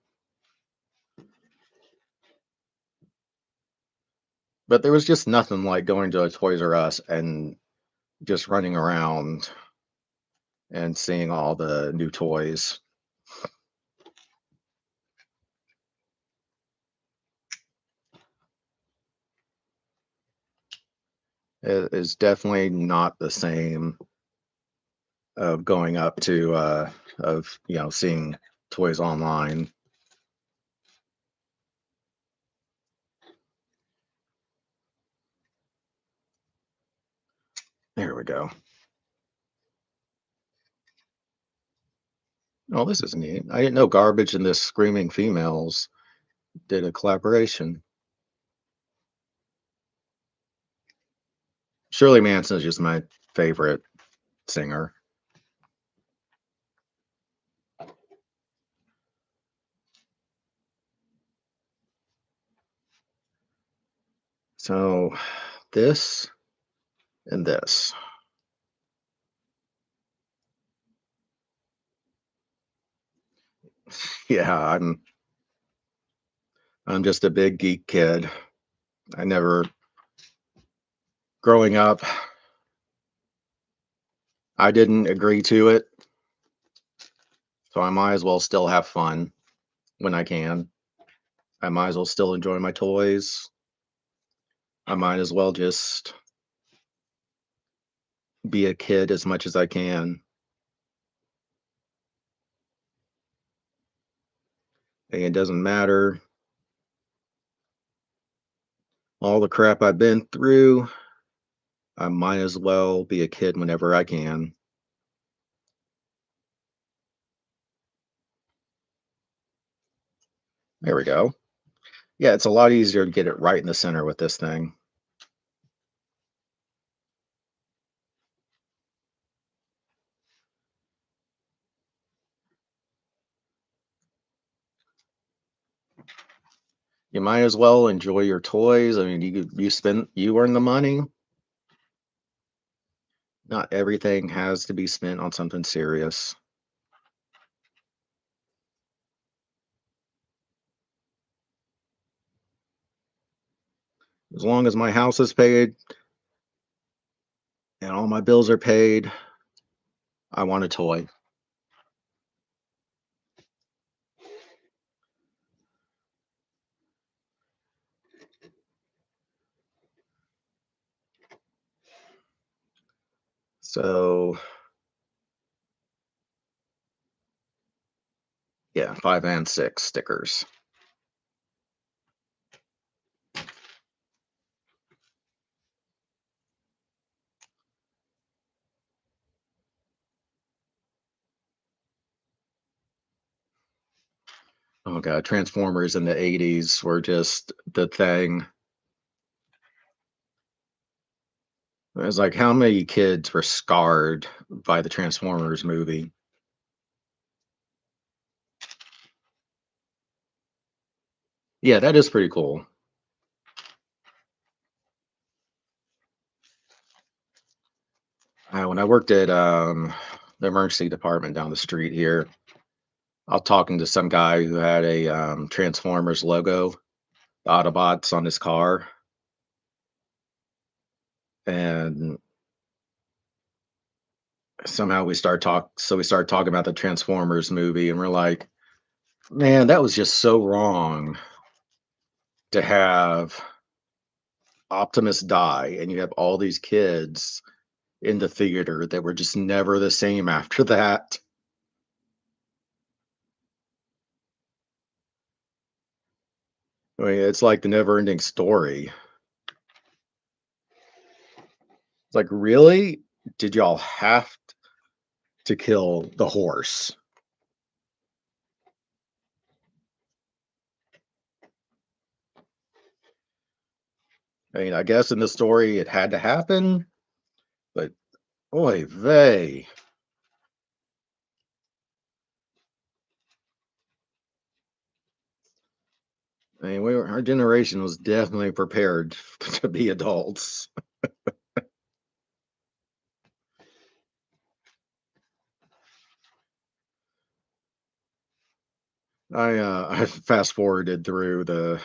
But there was just nothing like going to a Toys R Us and just running around and seeing all the new toys. It is definitely not the same of going up to of seeing toys online. There we go. Oh, this is neat. I didn't know Garbage and the Screaming Females did a collaboration. Shirley Manson is just my favorite singer. So this and this. Yeah, I'm just a big geek kid. I never growing up, I didn't agree to it, so I might as well still have fun when I can. I might as well still enjoy my toys. I might as well just be a kid as much as I can. And it doesn't matter all the crap I've been through. I might as well be a kid whenever I can. There we go. Yeah, it's a lot easier to get it right in the center with this thing. You might as well enjoy your toys. I mean, you earn the money. Not everything has to be spent on something serious. As long as my house is paid and all my bills are paid, I want a toy. So, yeah, 5 and 6 stickers. Oh god, Transformers in the 80s were just the thing. It was like how many kids were scarred by the Transformers movie? Yeah, that is pretty cool. When I worked at the emergency department down the street here, I was talking to some guy who had a Transformers logo, the Autobots on his car, and somehow we started talking about the Transformers movie, and we're like, man, that was just so wrong to have Optimus die, and you have all these kids in the theater that were just never the same after that. I mean, it's like the never-ending story. It's like, really? Did y'all have to kill the horse? I mean, I guess in the story it had to happen, but oy vey. I mean, our generation was definitely prepared to be adults. I fast forwarded through the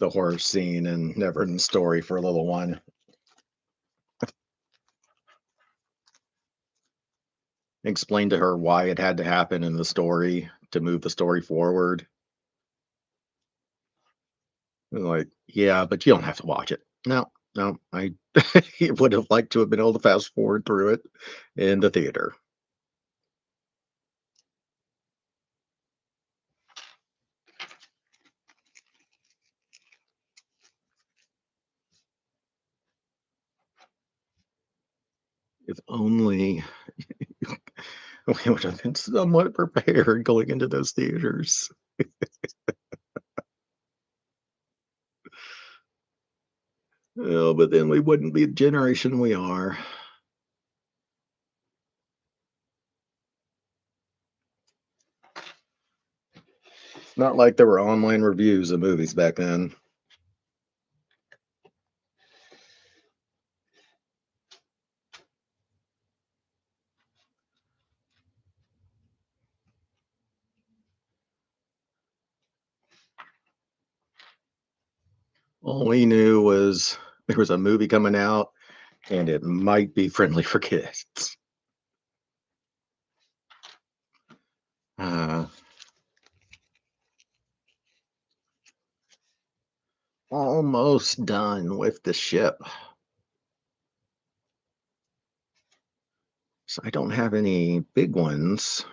horror scene and never in the story for a little one. Explained to her why it had to happen in the story to move the story forward. And like, yeah, but you don't have to watch it. No, no, I would have liked to have been able to fast forward through it in the theater. If only we would have been somewhat prepared going into those theaters. Oh, but then we wouldn't be the generation we are. It's not like there were online reviews of movies back then. All we knew was there was a movie coming out and it might be friendly for kids. Uh, Almost done with the ship. So I don't have any big ones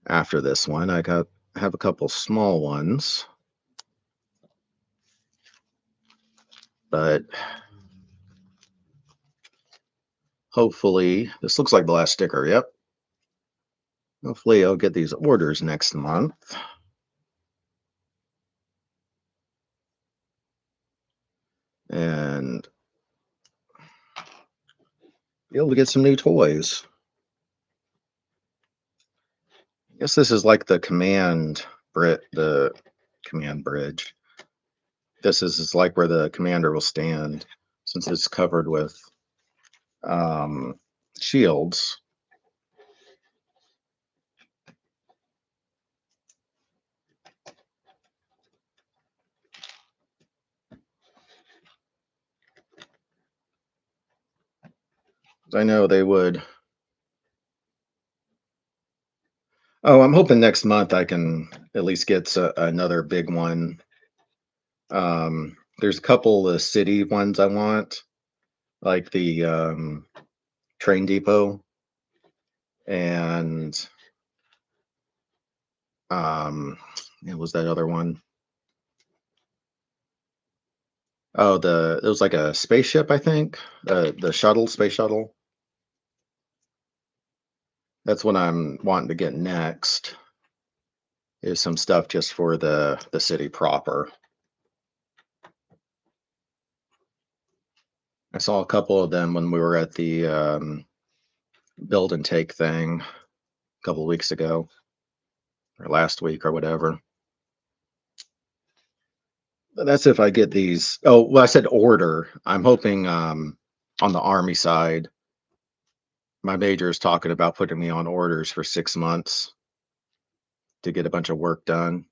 after this one. Have a couple small ones, but hopefully this looks like the last sticker. Yep. Hopefully I'll get these orders next month and be able to get some new toys. I guess this is like the command bridge. This is like where the commander will stand since it's covered with um, shields. 'Cause I know they would. Oh, I'm hoping next month I can at least get another big one. There's a couple of city ones I want, like the train depot and it was that other one. Oh, it was like a spaceship, I think. The shuttle, space shuttle. That's what I'm wanting to get next. Is some stuff just for the city proper. I saw a couple of them when we were at the build and take thing a couple of weeks ago or last week or whatever. But that's if I get these. Oh, well, I said order. I'm hoping on the army side, my major is talking about putting me on orders for 6 months to get a bunch of work done.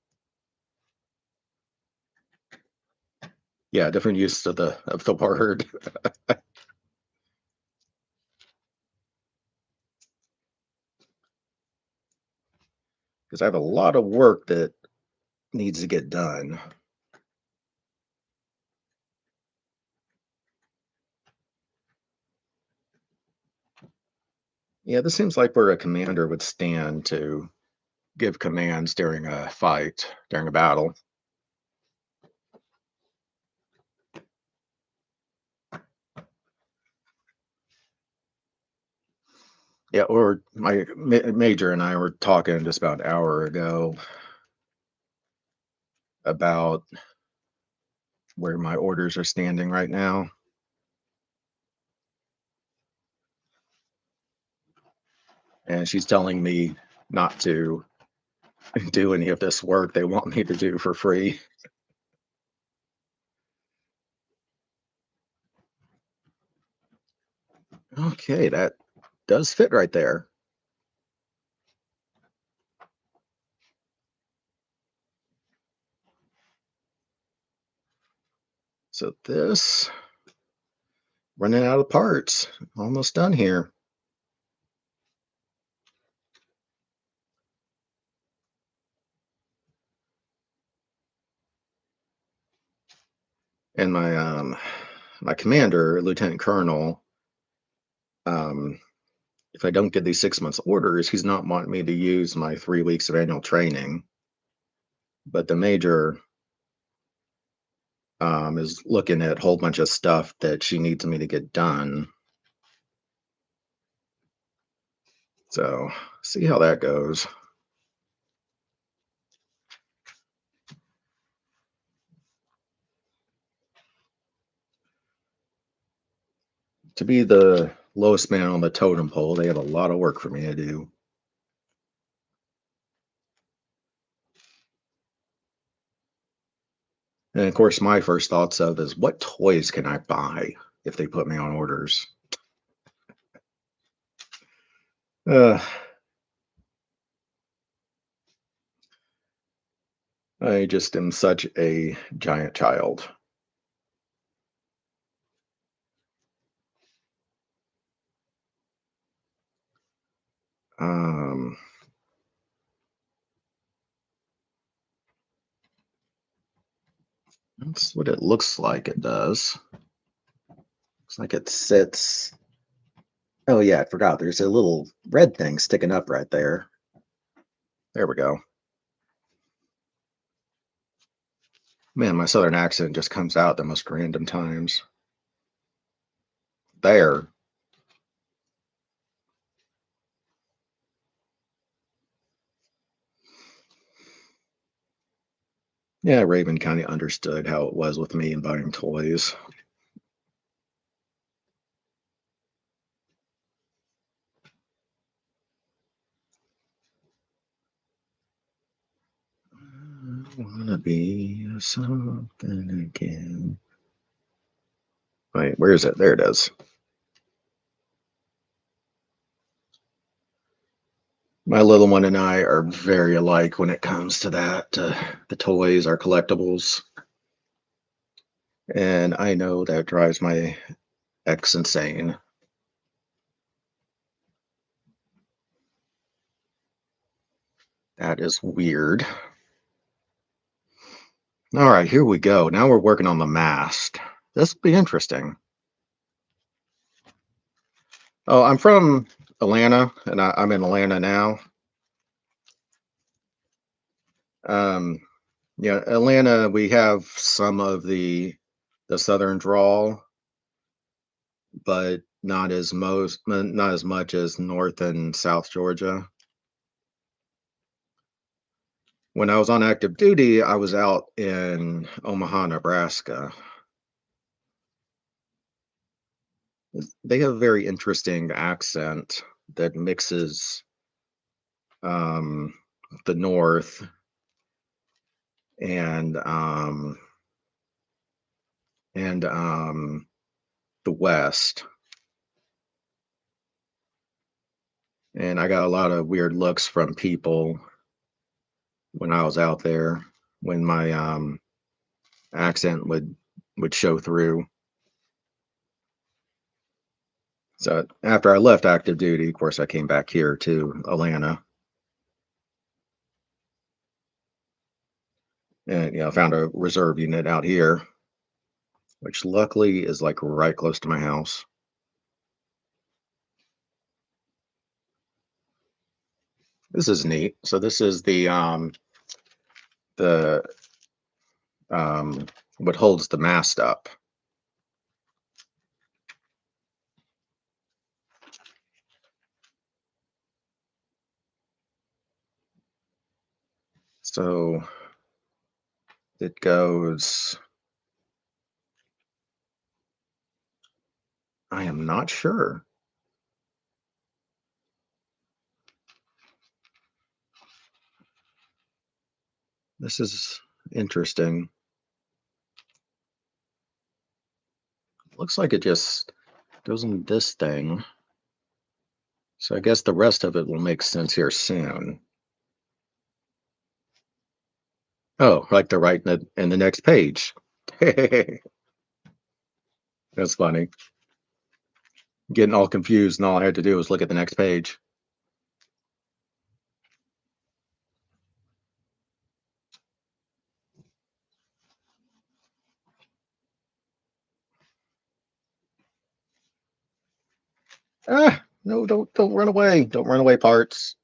Yeah, different use of the word because I have a lot of work that needs to get done. Yeah, this seems like where a commander would stand to give commands during a fight, during a battle. Yeah, or my major and I were talking just about an hour ago about where my orders are standing right now. And she's telling me not to do any of this work they want me to do for free. Okay, that does fit right there. So this, running out of parts, almost done here. And my commander, Lieutenant Colonel, um, if I don't get these 6 months orders, he's not wanting me to use my 3 weeks of annual training. But the major is looking at a whole bunch of stuff that she needs me to get done. So see how that goes. To be the lowest man on the totem pole, they have a lot of work for me to do. And of course, my first thoughts of is what toys can I buy if they put me on orders? Uh, I just am such a giant child. Um, that's what it looks like it does. Looks like it sits. Oh, yeah, I forgot. There's a little red thing sticking up right there. There we go. Man, my southern accent just comes out the most random times. There. Yeah, Raven kind of understood how it was with me and buying toys. I wanna be something again. Wait, where is it? There it is. My little one and I are very alike when it comes to that. The toys, our collectibles. And I know that drives my ex insane. That is weird. All right, here we go. Now we're working on the mast. This will be interesting. Oh, I'm from Atlanta, and I'm in Atlanta now. Um, yeah, Atlanta, we have some of the southern drawl, but not as much as North and South Georgia. When I was on active duty, I was out in Omaha, Nebraska. They have a very interesting accent that mixes um, the North and and the West. And I got a lot of weird looks from people when I was out there when my accent would show through. So after I left active duty, of course, I came back here to Atlanta and found a reserve unit out here, which luckily is like right close to my house. This is neat. So this is the um what holds the mast up. So it goes, I am not sure. This is interesting. Looks like it just goes in this thing. So I guess the rest of it will make sense here soon. Oh, like the right in the next page. That's funny. Getting all confused, and all I had to do was look at the next page. Ah, no, don't run away. Don't run away, parts.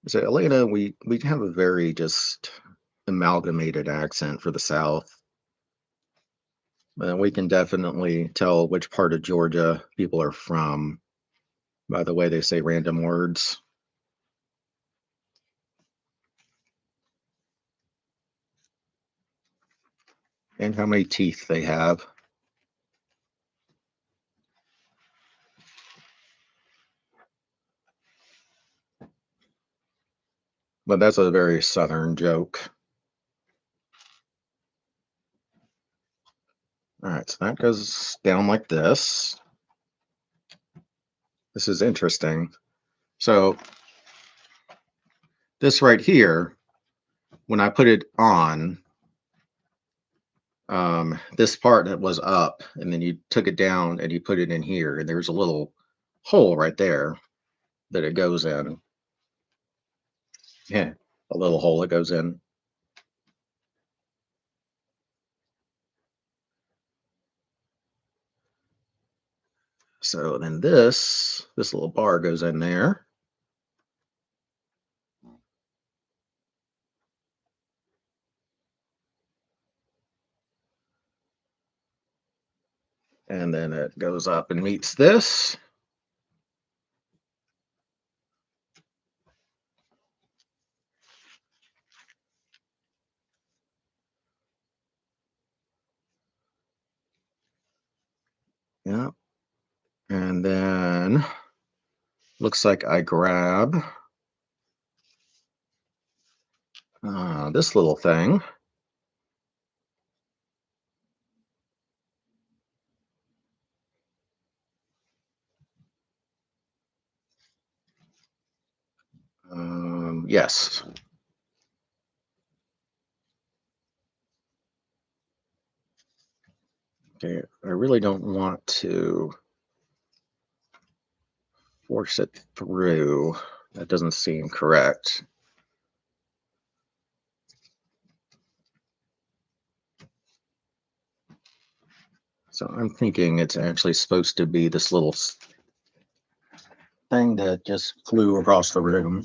So Elena, we have a very just amalgamated accent for the South. And we can definitely tell which part of Georgia people are from by the way they say random words and how many teeth they have. But that's a very Southern joke. All right, so that goes down like this. This is interesting. So this right here, when I put it on, this part that was up, and then you took it down and you put it in here, and there's a little hole right there that it goes in. Yeah, a little hole it goes in. So then this little bar goes in there. And then it goes up and meets this. Yeah. And then looks like I grab this little thing. Yes. Okay. I really don't want to force it through. That doesn't seem correct. So I'm thinking it's actually supposed to be this little thing that just flew across the room.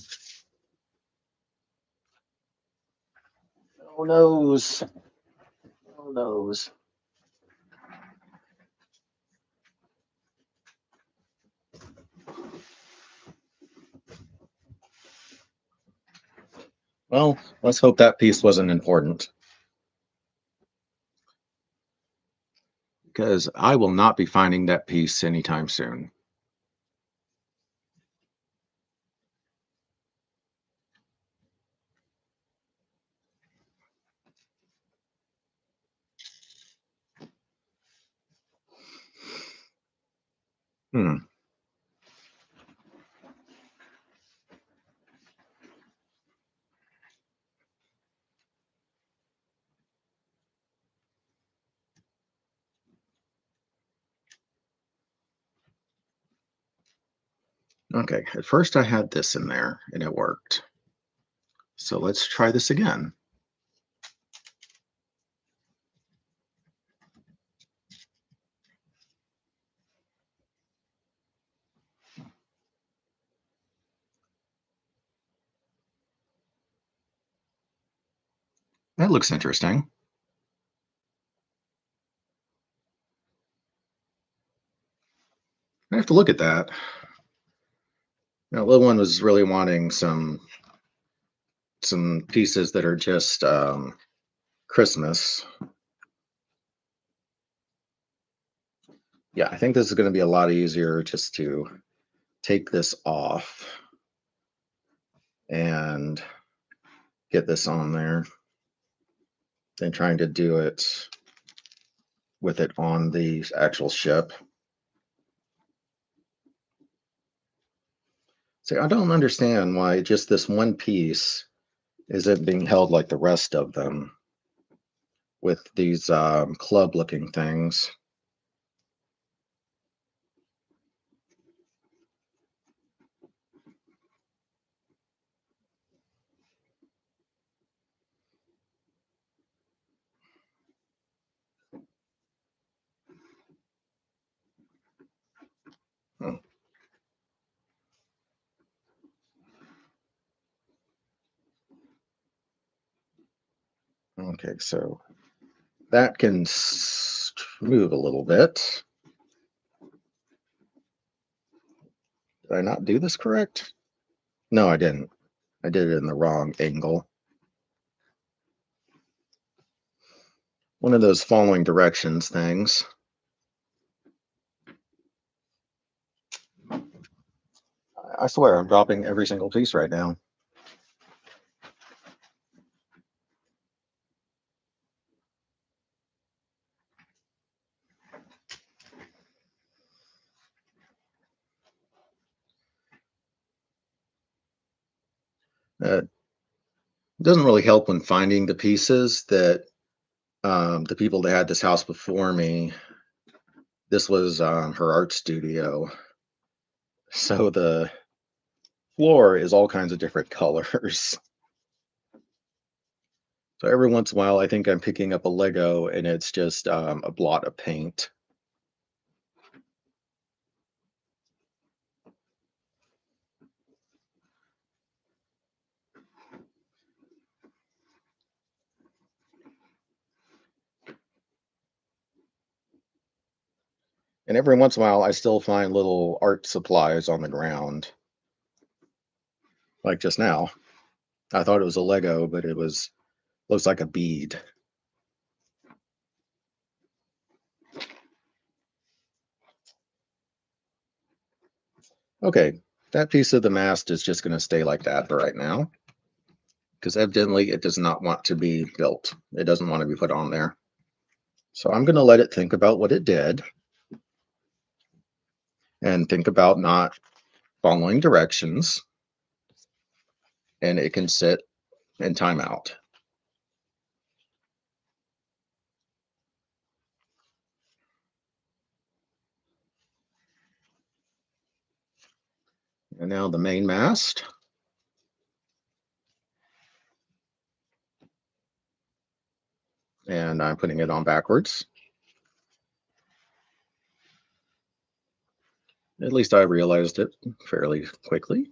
Who knows? Who knows? Well, let's hope that piece wasn't important because I will not be finding that piece anytime soon. Hmm. Okay, at first I had this in there and it worked. So let's try this again. That looks interesting. to look at that. Now, little one was really wanting some pieces that are just Christmas. Yeah, I think this is going to be a lot easier just to take this off and get this on there than trying to do it with it on the actual ship. See, I don't understand why just this one piece isn't being held like the rest of them with these club looking things. Hmm. Okay, so that can move a little bit. Did I not do this correct? No, I didn't. I did it in the wrong angle. One of those following directions things. I swear I'm dropping every single piece right now. It doesn't really help when finding the pieces that the people that had this house before me, this was her art studio. So the floor is all kinds of different colors. So every once in a while, I think I'm picking up a Lego and it's just a blot of paint. And every once in a while, I still find little art supplies on the ground. Like just now, I thought it was a Lego, but it was looks like a bead. Okay, that piece of the mast is just going to stay like that for right now, because evidently it does not want to be built. It doesn't want to be put on there. So I'm going to let it think about what it did and think about not following directions, and it can sit in timeout. And now the main mast. And I'm putting it on backwards. At least I realized it fairly quickly.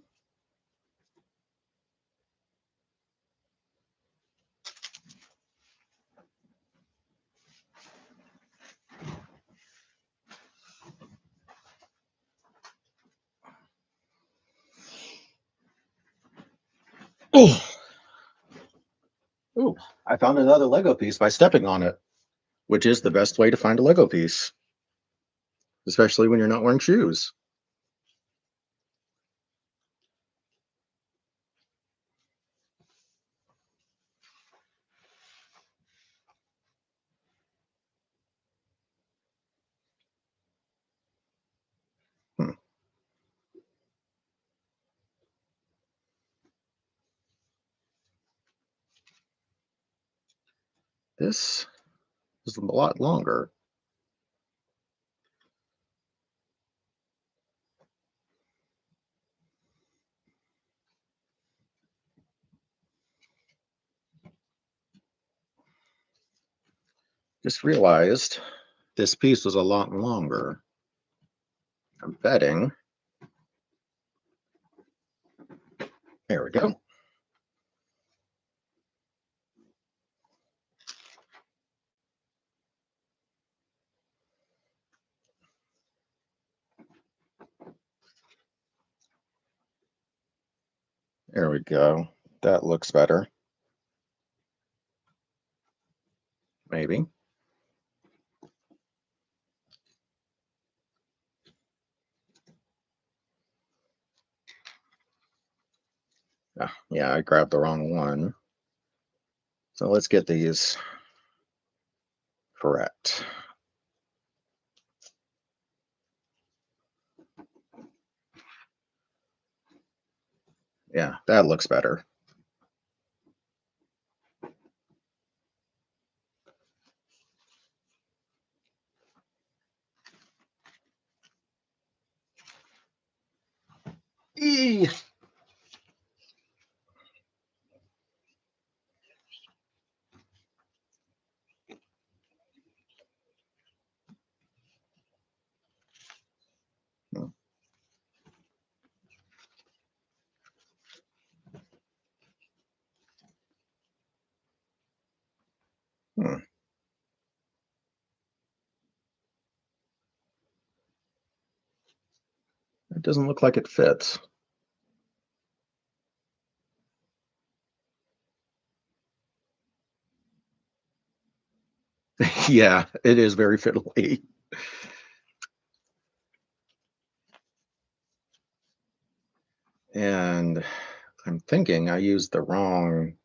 Oh, ooh, I found another Lego piece by stepping on it, which is the best way to find a Lego piece, especially when you're not wearing shoes. Hmm. This is a lot longer. Just realized this piece was a lot longer. I'm betting. There we go. There we go. That looks better. Maybe. Ah, yeah, I grabbed the wrong one. So let's get these correct. Yeah, that looks better. Eee. Hmm. It doesn't look like it fits. Yeah, it is very fiddly. And I'm thinking I used the wrong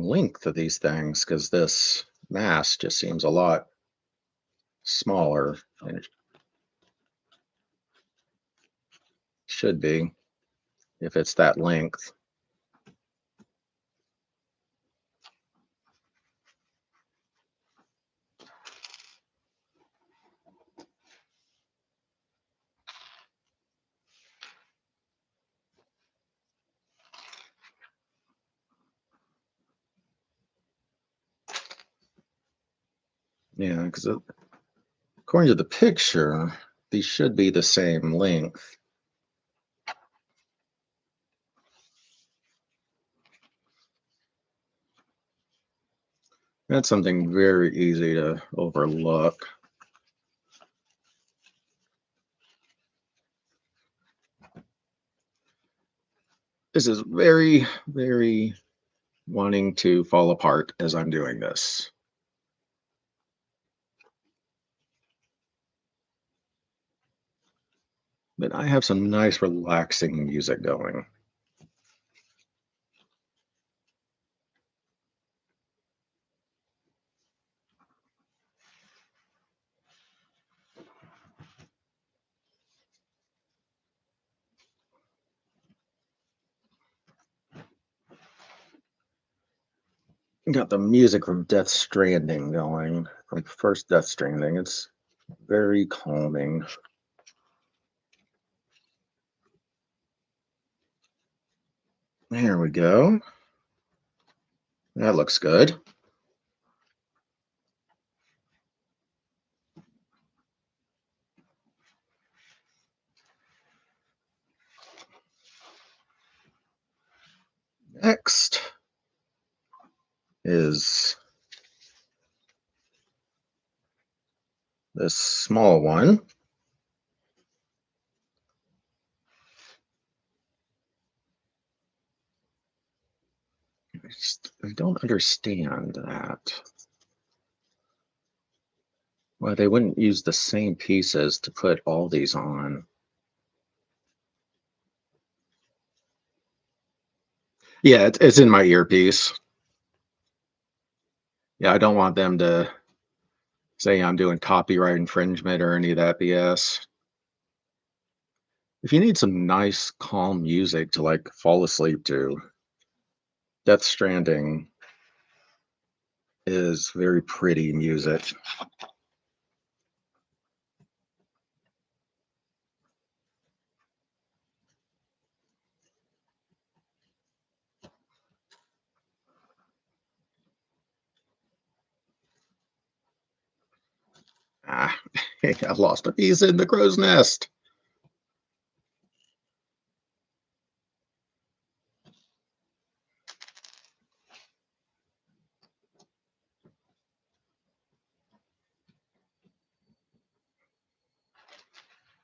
length of these things because this mass just seems a lot smaller than it should be if it's that length. Yeah, because according to the picture, these should be the same length. That's something very easy to overlook. This is very, very wanting to fall apart as I'm doing this. But I have some nice relaxing music going. Got the music from Death Stranding going, from the first Death Stranding. It's very calming. There we go. That looks good. Next is this small one. I don't understand that. Why they wouldn't use the same pieces to put all these on. Yeah, it's in my earpiece. Yeah, I don't want them to say I'm doing copyright infringement or any of that BS. If you need some nice, calm music to like fall asleep to, Death Stranding is very pretty music. Ah, I lost a piece in the crow's nest.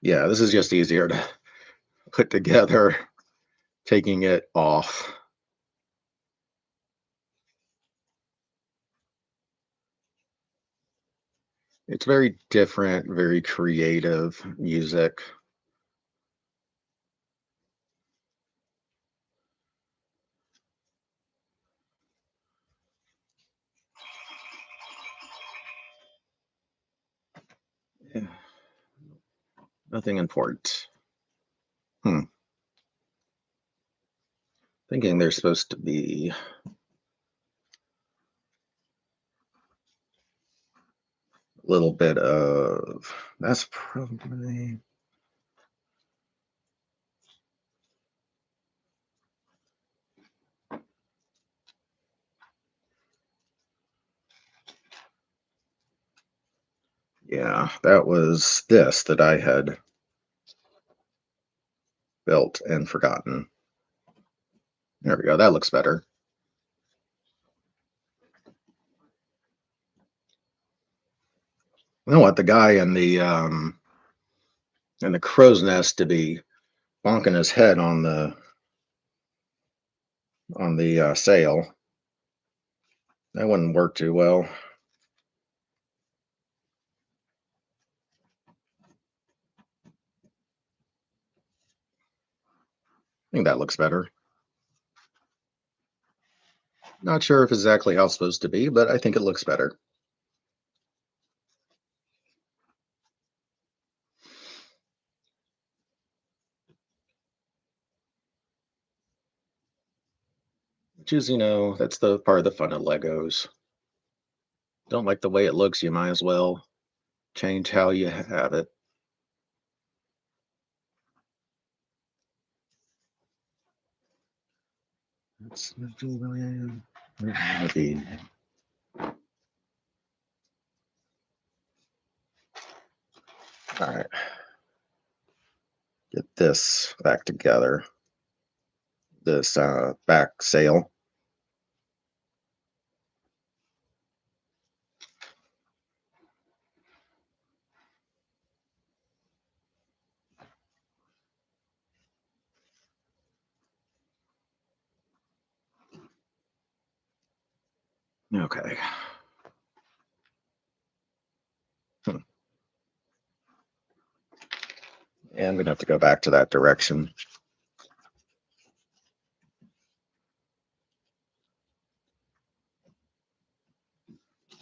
Yeah, this is just easier to put together, taking it off. It's very different, very creative music. Yeah, nothing important. Hmm. Thinking there's supposed to be a little bit of that's probably yeah, that was this that I had built and forgotten. There we go. That looks better. I want the guy in the crow's nest to be bonking his head on the sail. That wouldn't work too well. I think that looks better. Not sure if exactly how it's supposed to be, but I think it looks better. Which is, that's the part of the fun of Legos. Don't like the way it looks, you might as well change how you have it. That's maybe. All right, get this back together. This back sail. Okay. Hmm. Yeah, I'm gonna have to go back to that direction.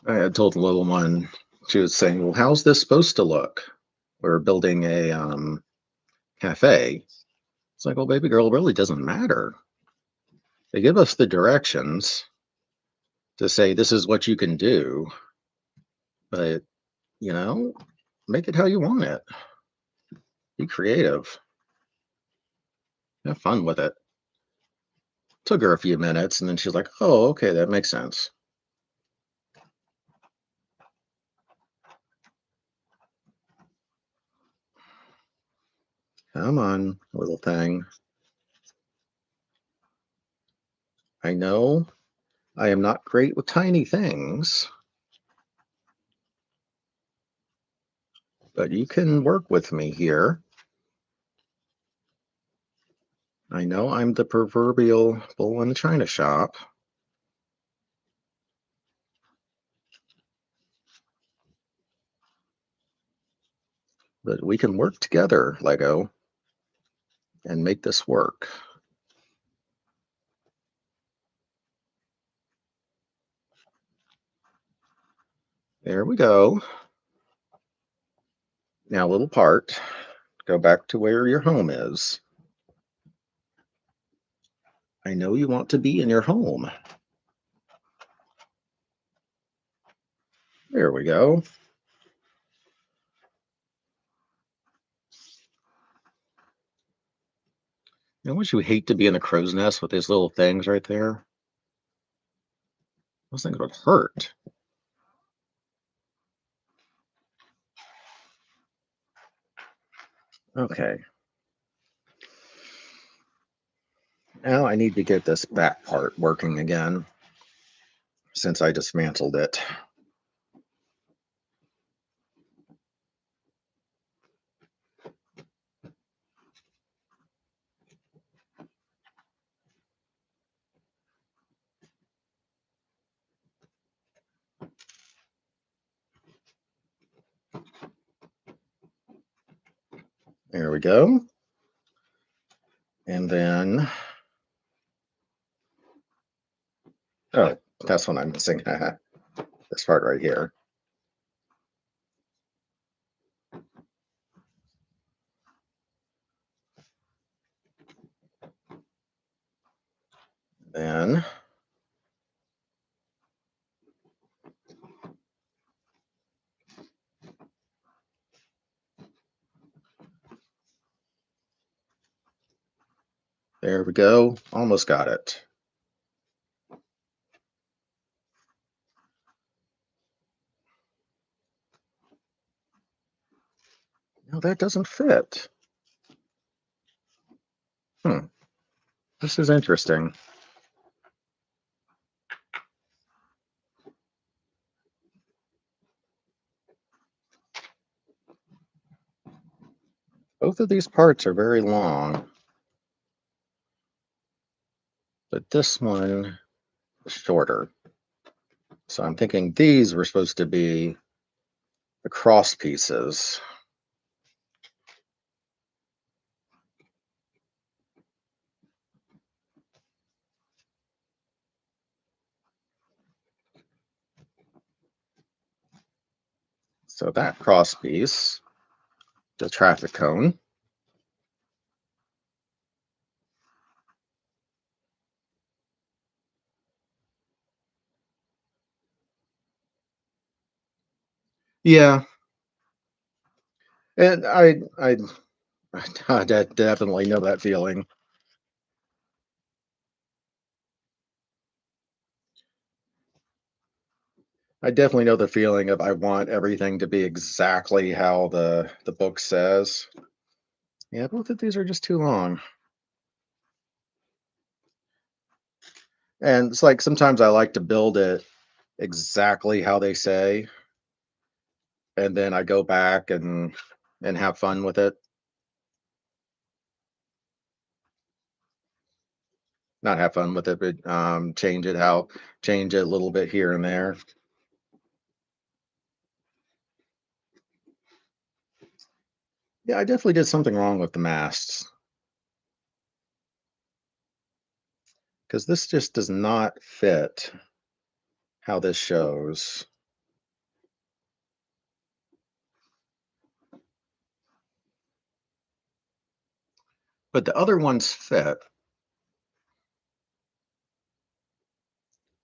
I had told the little one, she was saying, "Well, how's this supposed to look? We're building a cafe." It's like, well, baby girl, it really doesn't matter. They give us the directions to say this is what you can do, but you know, make it how you want it. Be creative. Have fun with it. Took her a few minutes, and then she's like, "Oh, okay, that makes sense." Come on, little thing. I know I am not great with tiny things, but you can work with me here. I know I'm the proverbial bull in the china shop, but we can work together, Lego, and make this work. There we go. Now, little part, go back to where your home is. I know you want to be in your home. There we go. Wouldn't you hate to be in a crow's nest with these little things right there? Those things would hurt. Okay. Now I need to get this back part working again since I dismantled it. There we go. And then, oh, that's what I'm missing. This part right here. Then there we go. Almost got it. No, that doesn't fit. Hmm. This is interesting. Both of these parts are very long, but this one is shorter. So I'm thinking these were supposed to be the cross pieces. So that cross piece, the traffic cone. Yeah, and I definitely know that feeling. I definitely know the feeling of I want everything to be exactly how the book says. Yeah, both of these are just too long. And it's like sometimes I like to build it exactly how they say, and then I go back and have fun with it. Not have fun with it, but change it a little bit here and there. Yeah, I definitely did something wrong with the masts because this just does not fit how this shows. But the other ones fit,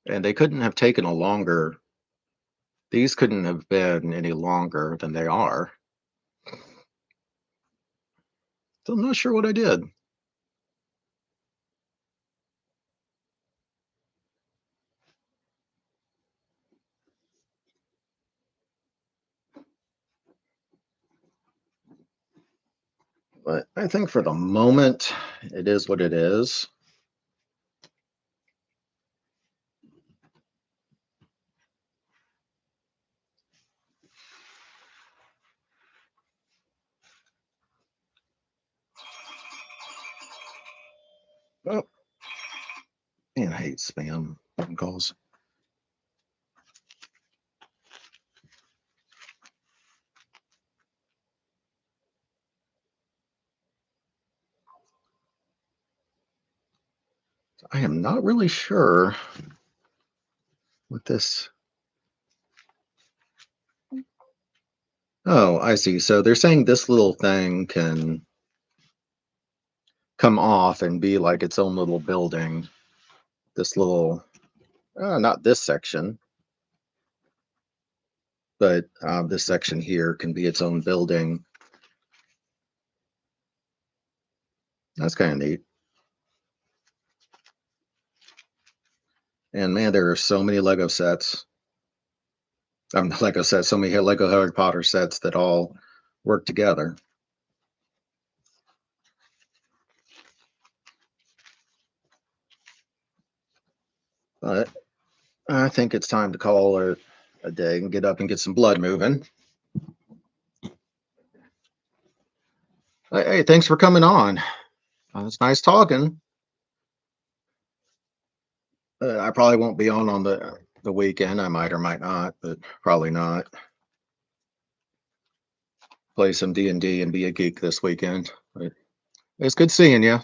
and they couldn't have taken a longer. These couldn't have been any longer than they are. So I'm not sure what I did. But I think for the moment, it is what it is. Oh, man, I hate spam phone calls. I am not really sure what this. Oh, I see. So they're saying this little thing can come off and be like its own little building. This little, not this section, but this section here can be its own building. That's kind of neat. And man, there are so many Lego sets. Lego sets, so many Lego Harry Potter sets that all work together. But I think it's time to call it a day and get up and get some blood moving. Hey, thanks for coming on. It's nice talking. I probably won't be on the weekend. I might or might not, but probably not. play some D&D and D and be a geek this weekend. But it's good seeing you.